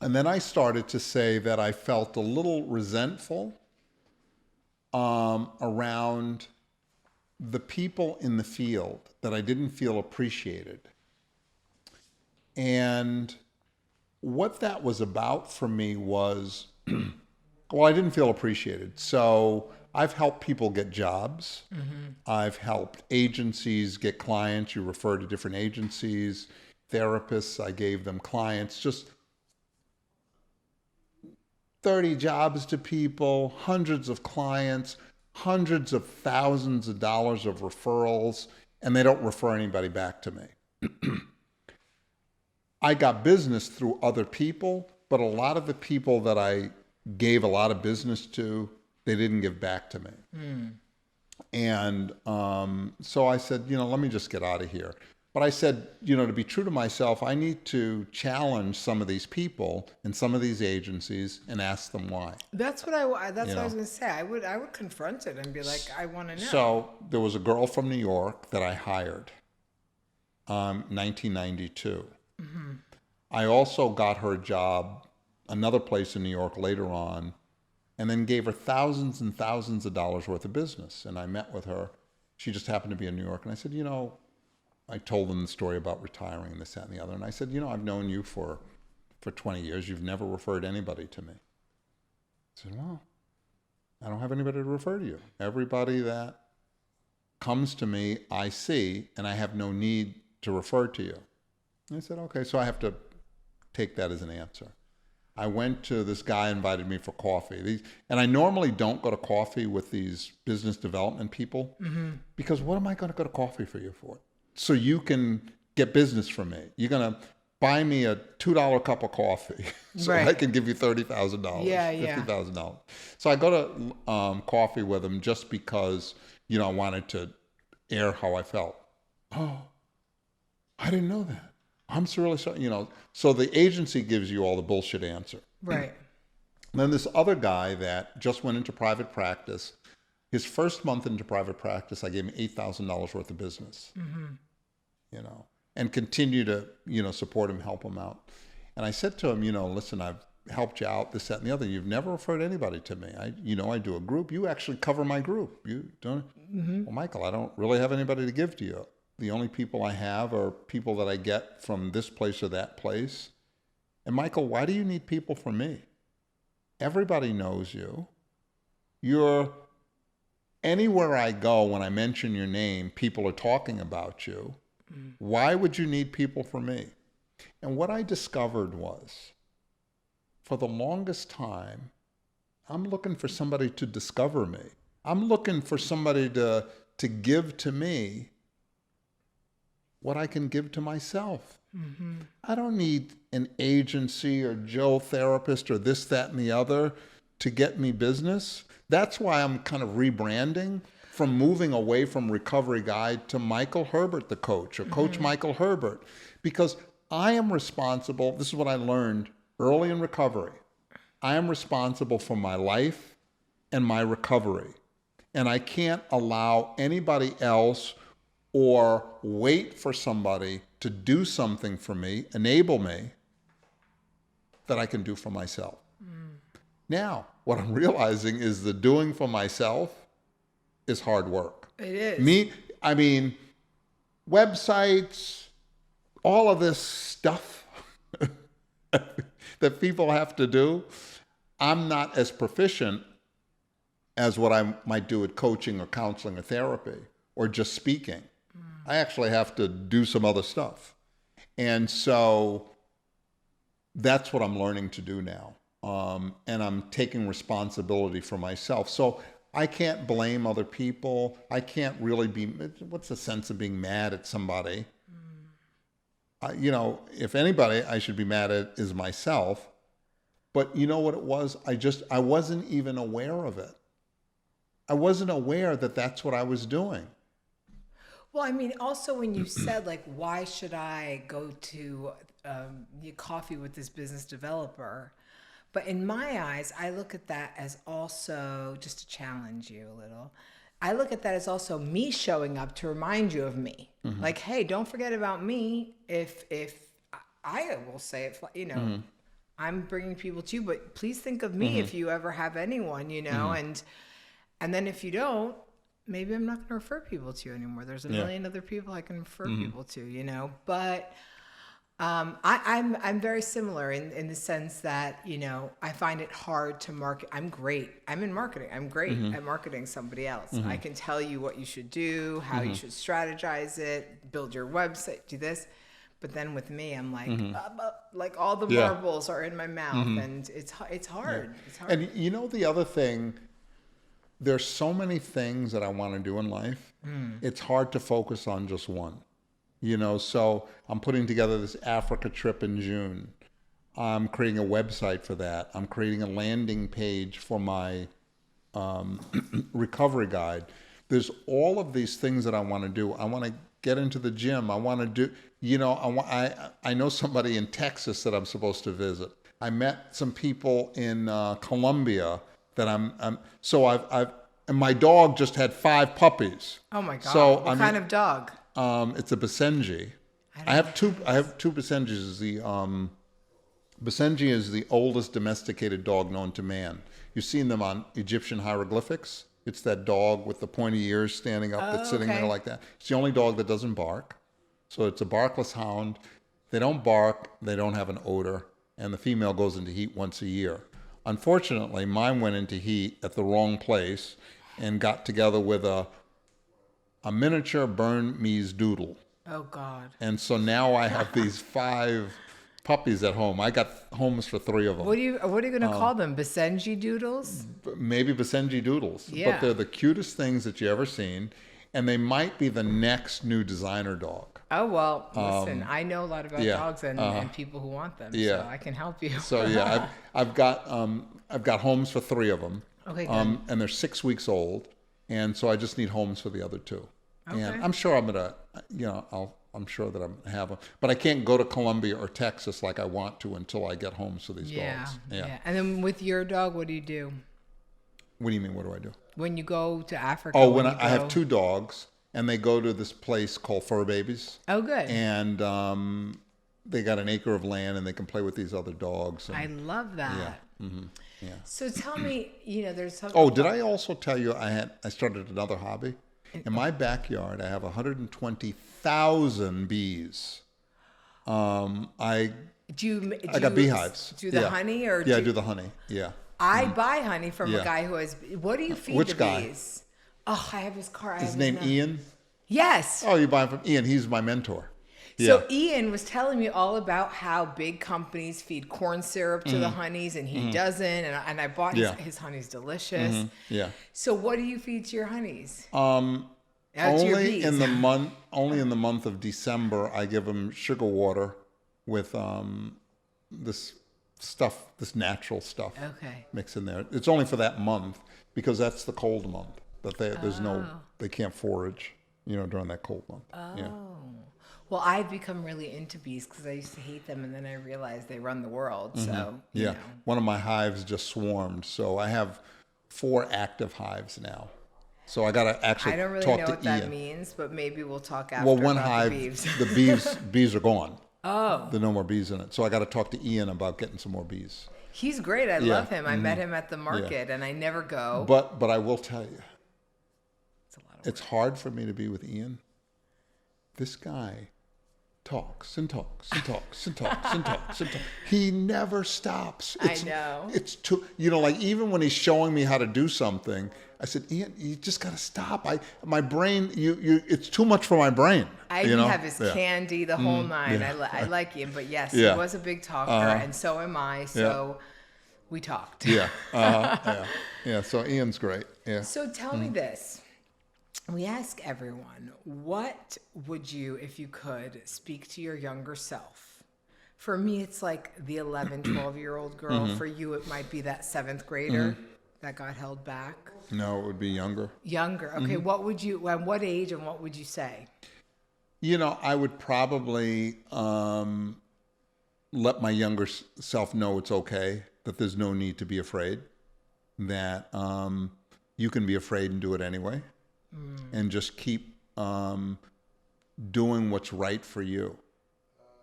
A: And then I started to say that I felt a little resentful around the people in the field, that I didn't feel appreciated. And what that was about for me was, well, I didn't feel appreciated. So I've helped people get jobs. Mm-hmm. I've helped agencies get clients. You refer to different agencies, therapists, I gave them clients. Just 30 jobs to people, hundreds of clients, hundreds of thousands of dollars of referrals, and they don't refer anybody back to me. I got business through other people, but a lot of the people that I gave a lot of business to, they didn't give back to me. And so I said, let me just get out of here. But I said, to be true to myself, I need to challenge some of these people and some of these agencies and ask them why.
B: That's what what I was going to say. I would confront it and be like, I want to know.
A: So there was a girl from New York that I hired, 1992. I also got her a job, another place in New York later on, and then gave her thousands and thousands of dollars worth of business. And I met with her. She just happened to be in New York. And I said, I told them the story about retiring and this, that, and the other. And I said, I've known you for 20 years. You've never referred anybody to me. I said, well, I don't have anybody to refer to you. Everybody that comes to me, I see, and I have no need to refer to you. And I said, okay, so I have to take that as an answer. I went to this guy, invited me for coffee. And I normally don't go to coffee with these business development people because what am I going to go to coffee for you for? So you can get business from me. You're going to buy me a $2 cup of coffee so I can give you $30,000, $50,000. So I go to coffee with him just because, I wanted to air how I felt. Oh, I didn't know that. I'm so really sorry, So the agency gives you all the bullshit answer.
B: Right.
A: And then this other guy that just went into private practice, his first month into private practice, I gave him $8,000 worth of business, and continue to, support him, help him out. And I said to him, listen, I've helped you out, this, that, and the other. You've never referred anybody to me. I do a group. You actually cover my group. You don't. Well, Michael, I don't really have anybody to give to you. The only people I have are people that I get from this place or that place. And Michael, why do you need people from me? Everybody knows you. Anywhere I go, when I mention your name, people are talking about you. Why would you need people from me? And what I discovered was, for the longest time, I'm looking for somebody to discover me. I'm looking for somebody to give to me what I can give to myself. I don't need an agency or Joe therapist or this, that, and the other to get me business. That's why I'm kind of rebranding from moving away from Recovery Guide to Michael Herbert, the coach, or Coach Michael Herbert, because I am responsible. This is what I learned early in recovery. I am responsible for my life and my recovery. And I can't allow anybody else or wait for somebody to do something for me, enable me, that I can do for myself. Now, what I'm realizing is the doing for myself is hard work.
B: It is.
A: Websites, all of this stuff that people have to do, I'm not as proficient as what I might do at coaching or counseling or therapy or just speaking. I actually have to do some other stuff. And so that's what I'm learning to do now. And I'm taking responsibility for myself. So I can't blame other people. I can't really what's the sense of being mad at somebody? If anybody I should be mad at is myself. But you know what it was? I wasn't even aware of it. I wasn't aware that that's what I was doing.
B: Well, also when you said, why should I go to coffee with this business developer? But in my eyes, I look at that as also, just to challenge you a little, I look at that as also me showing up to remind you of me. Hey, don't forget about me. If I will say it, I'm bringing people to you, but please think of me if you ever have anyone, and then if you don't, maybe I'm not going to refer people to you anymore. There's a million other people I can refer people to, but I'm very similar in the sense that, I find it hard to market. I'm great. I'm in marketing. I'm great at marketing somebody else. I can tell you what you should do, how you should strategize it, build your website, do this. But then with me, I'm like all the
A: Yeah.
B: marbles are in my mouth, and it's hard. It's hard.
A: And you know the other thing, there's so many things that I want to do in life. It's hard to focus on just one. You know, so I'm putting together this Africa trip in June. I'm creating a website for that. I'm creating a landing page for my recovery guide. There's all of these things that I want to do. I want to get into the gym. I want to do, you know, I know somebody in Texas that I'm supposed to visit. I met some people in Colombia that and my dog just had 5 puppies.
B: Oh my God.
A: So,
B: what kind of dog?
A: It's a Basenji. I have two Basenjis. Basenji is the oldest domesticated dog known to man. You've seen them on Egyptian hieroglyphics. It's that dog with the pointy ears standing up that's sitting there like that. It's the only dog that doesn't bark. So it's a barkless hound. They don't bark. They don't have an odor. And the female goes into heat once a year. Unfortunately, mine went into heat at the wrong place and got together with a miniature Burmese doodle.
B: Oh God.
A: And so now I have these 5 puppies at home. I got homes for 3 of them.
B: What are you going to call them? Basenji doodles?
A: Maybe Basenji doodles.
B: Yeah.
A: But they're the cutest things that you ever seen. And they might be the next new designer dog.
B: Oh, well, listen, I know a lot about
A: yeah,
B: dogs and people who want them,
A: yeah.
B: so I can help you.
A: So yeah, I've got homes for 3 of them.
B: Okay, good.
A: And they're 6 weeks old. And so I just need homes for the other 2.
B: Okay.
A: And I'm sure I'm going to, I'm sure that I'm have them. But I can't go to Colombia or Texas like I want to until I get homes for these dogs.
B: Yeah. And then with your dog, what do you do?
A: What do you mean, what do I do?
B: When you go to Africa?
A: Oh, when I have 2 dogs, and they go to this place called Fur Babies.
B: Oh, good.
A: And they got an acre of land, and they can play with these other dogs. And,
B: I love that.
A: Yeah. Mm-hmm. Yeah.
B: So tell me, there's something.
A: Oh, did I also tell you I started another hobby? In my backyard, I have 120,000 bees. I got beehives.
B: Do the honey or?
A: Yeah, I do the honey. Yeah.
B: I buy honey from
A: Yeah.
B: a guy who has. What do you feed
A: Which
B: the
A: guy?
B: bees? Oh, I have his car.
A: His name Ian?
B: Yes.
A: Oh, you buy him from Ian. He's my mentor.
B: So Ian was telling me all about how big companies feed corn syrup to the honeys and he doesn't. And I bought his honey's delicious.
A: Mm-hmm. Yeah.
B: So what do you feed to your honeys? To your
A: Only
B: bees?
A: in the month of December, I give them sugar water with this natural stuff
B: Okay.
A: mixed in there. It's only for that month because that's the cold month. But they can't forage, during that cold month.
B: Oh.
A: Yeah.
B: Well, I've become really into bees because I used to hate them, and then I realized they run the world. So
A: Yeah. One of my hives just swarmed, so I have 4 active hives now. So I got to actually
B: I don't really
A: talk
B: know
A: to
B: what
A: Ian.
B: that means, but maybe we'll talk after.
A: Well, one
B: about
A: hive,
B: the bees.
A: the bees are gone.
B: Oh.
A: There are no more bees in it. So I got to talk to Ian about getting some more bees.
B: He's great. I
A: Yeah.
B: love him. I met him at the market, and I never go.
A: But I will tell you,
B: It's a lot of
A: it's hard for me to be with Ian. This guy talks and talks and talks and talks and talks and talks. He never stops.
B: I know.
A: It's too, like even when he's showing me how to do something, I said, Ian, you just got to stop. My brain, it's too much for my brain.
B: I
A: you know?
B: have his candy, the whole nine.
A: yeah.
B: I like him, but yes,
A: Yeah.
B: he was a big talker, and so am I. So we talked.
A: Yeah. Yeah. So Ian's great. Yeah.
B: So tell me this. We ask everyone, what would you, if you could, speak to your younger self? For me, it's like the 11, 12-year-old girl. For you, it might be that 7th grader that got held back.
A: No, it would be younger.
B: Younger. Okay, what would you, at what age and what would you say?
A: I would probably let my younger self know it's okay, that there's no need to be afraid, that you can be afraid and do it anyway, and just keep doing what's right for you.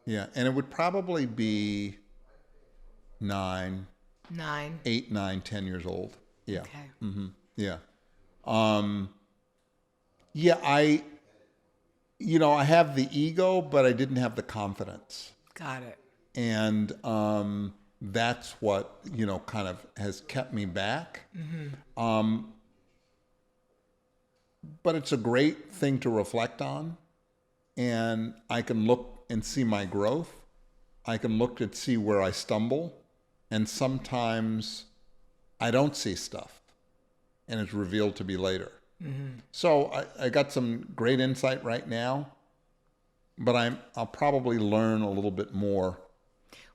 A: Yeah, and it would probably be 8, 9, 10 years old. Yeah.
B: Okay.
A: Yeah. I have the ego, but I didn't have the confidence.
B: Got it.
A: And that's what, kind of has kept me back. But it's a great thing to reflect on. And I can look and see my growth. I can look and see where I stumble. And sometimes I don't see stuff, and it's revealed to be later. So I got some great insight right now, but I'll probably learn a little bit more.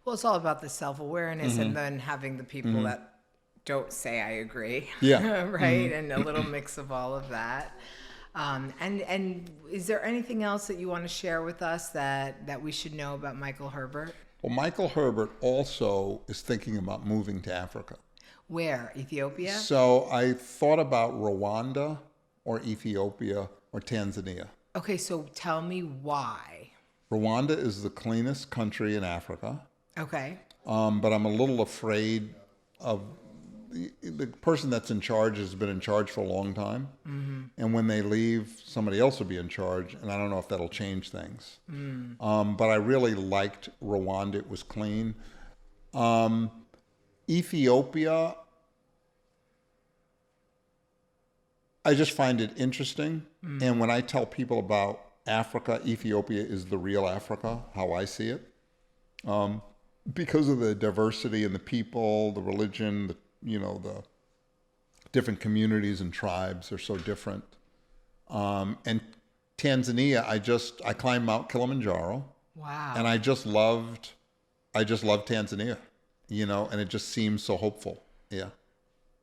B: Well, it's all about the self-awareness and then having the people that don't say I agree.
A: Yeah.
B: Right? And a little mix of all of that. And is there anything else that you want to share with us that we should know about Michael Herbert?
A: Well, Michael Herbert also is thinking about moving to Africa.
B: Where? Ethiopia?
A: So I thought about Rwanda or Ethiopia or Tanzania.
B: Okay, so tell me why.
A: Rwanda is the cleanest country in Africa,
B: Okay.
A: but I'm a little afraid of the person that's in charge has been in charge for a long time. And when they leave, somebody else will be in charge, and I don't know if that'll change things. But I really liked Rwanda. It was clean. Ethiopia, I just find it interesting. And when I tell people about Africa, Ethiopia is the real Africa, how I see it. Because of the diversity in the people, the religion, the different communities and tribes are so different. And Tanzania, I climbed Mount Kilimanjaro.
B: Wow.
A: And I just loved Tanzania, and it just seems so hopeful. Yeah.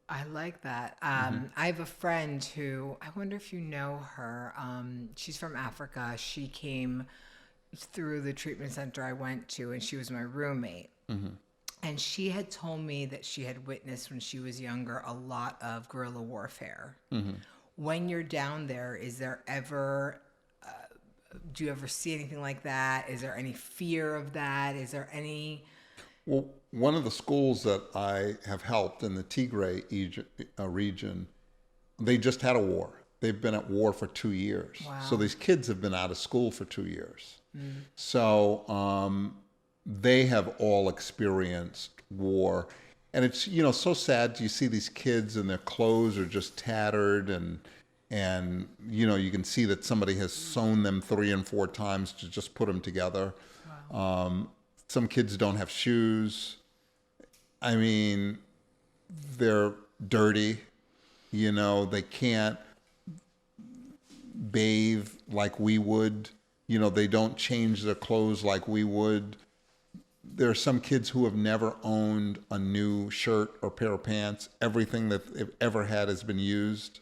B: I like that. I have a friend who, I wonder if you know her. She's from Africa. She came through the treatment center I went to, and she was my roommate. And she had told me that she had witnessed when she was younger a lot of guerrilla warfare. When you're down there, is there ever, do you ever see anything like that? Is there any fear of that? Is there any...
A: Well, one of the schools that I have helped in the Tigray region, they just had a war. They've been at war for 2 years.
B: Wow.
A: So these kids have been out of school for 2 years. So they have all experienced war. And it's, so sad. You see these kids and their clothes are just tattered and you can see that somebody has sewn them 3 and 4 times to just put them together. Wow. Some kids don't have shoes. I mean, they're dirty. They can't bathe like we would. They don't change their clothes like we would. There are some kids who have never owned a new shirt or pair of pants. Everything that they've ever had has been used.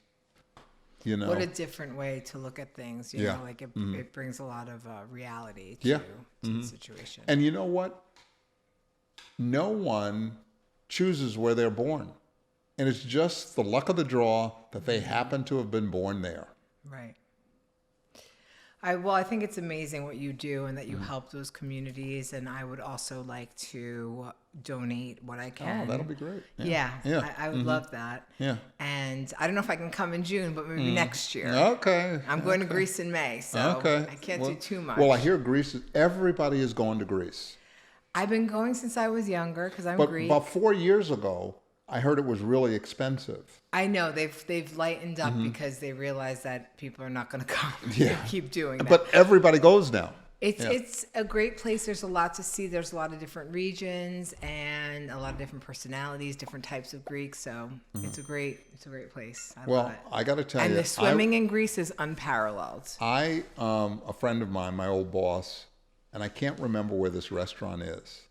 B: What a different way to look at things. You know, like it brings a lot of reality to the situation.
A: And you know what? No one chooses where they're born. And it's just the luck of the draw that they happen to have been born there.
B: Right. I think it's amazing what you do and that you help those communities. And I would also like to donate what I can.
A: Oh, that'll be great.
B: Yeah. I would love that.
A: Yeah.
B: And I don't know if I can come in June, but maybe next year.
A: Okay.
B: I'm going to Greece in May, so I can't do too much.
A: Well, I hear Greece, everybody is going to Greece.
B: I've been going since I was younger because I'm Greek.
A: About 4 years ago, I heard it was really expensive.
B: I know they've lightened up because they realize that people are not going to come. They keep doing that.
A: But everybody goes now.
B: It's a great place. There's a lot to see. There's a lot of different regions and a lot of different personalities, different types of Greeks. So it's a great place. I love it.
A: I got to tell you,
B: and the swimming in Greece is unparalleled.
A: A friend of mine, my old boss, and I can't remember where this restaurant is.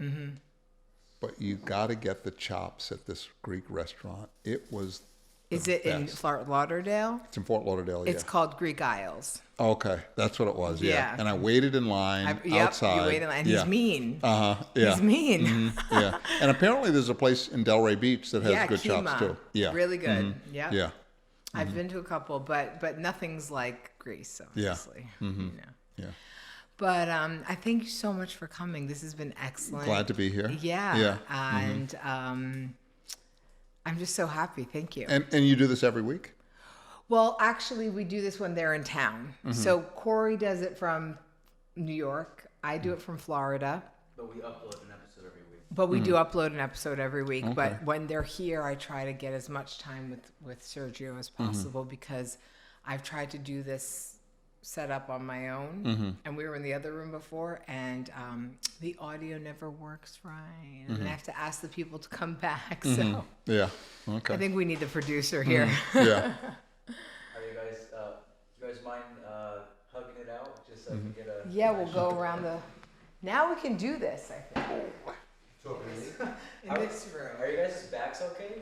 A: But you got to get the chops at this Greek restaurant. It was
B: Is it in Fort Lauderdale?
A: It's in Fort Lauderdale,
B: It's called Greek Isles.
A: Okay, that's what it was,
B: Yeah.
A: And I waited in line outside.
B: You waited in line. And he's mean.
A: Yeah.
B: He's mean.
A: Yeah. And apparently there's a place in Delray Beach that has good
B: Kima.
A: chops, too. Yeah.
B: Really good. Yeah.
A: Yeah.
B: I've been to a couple, but nothing's like Greece, obviously.
A: Yeah.
B: But I thank you so much for coming. This has been excellent.
A: Glad to be here.
B: Yeah. And I'm just so happy. Thank you.
A: And you do this every week?
B: Well, actually, we do this when they're in town. So Corey does it from New York. I do it from Florida.
D: But we upload an episode every week.
B: But we do upload an episode every week. Okay. But when they're here, I try to get as much time with Sergio as possible because I've tried to do this set up on my own, and we were in the other room before, and the audio never works right, and I have to ask the people to come back. So
A: Yeah. Okay.
B: I think we need the producer here.
A: Yeah.
D: Are you guys? You guys mind hugging it out just so I can get a?
B: Yeah, we'll go around the. Now we can do this. I think in this room.
D: Are you guys' backs okay?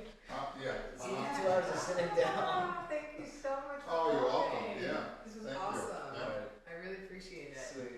A: Yeah.
D: 2 hours of sitting down.
B: Oh, thank you so much.
A: Oh, you're welcome. Yeah.
B: This was
A: Thank you.
B: awesome.
A: Yeah.
B: I really appreciate it.
D: Sweet.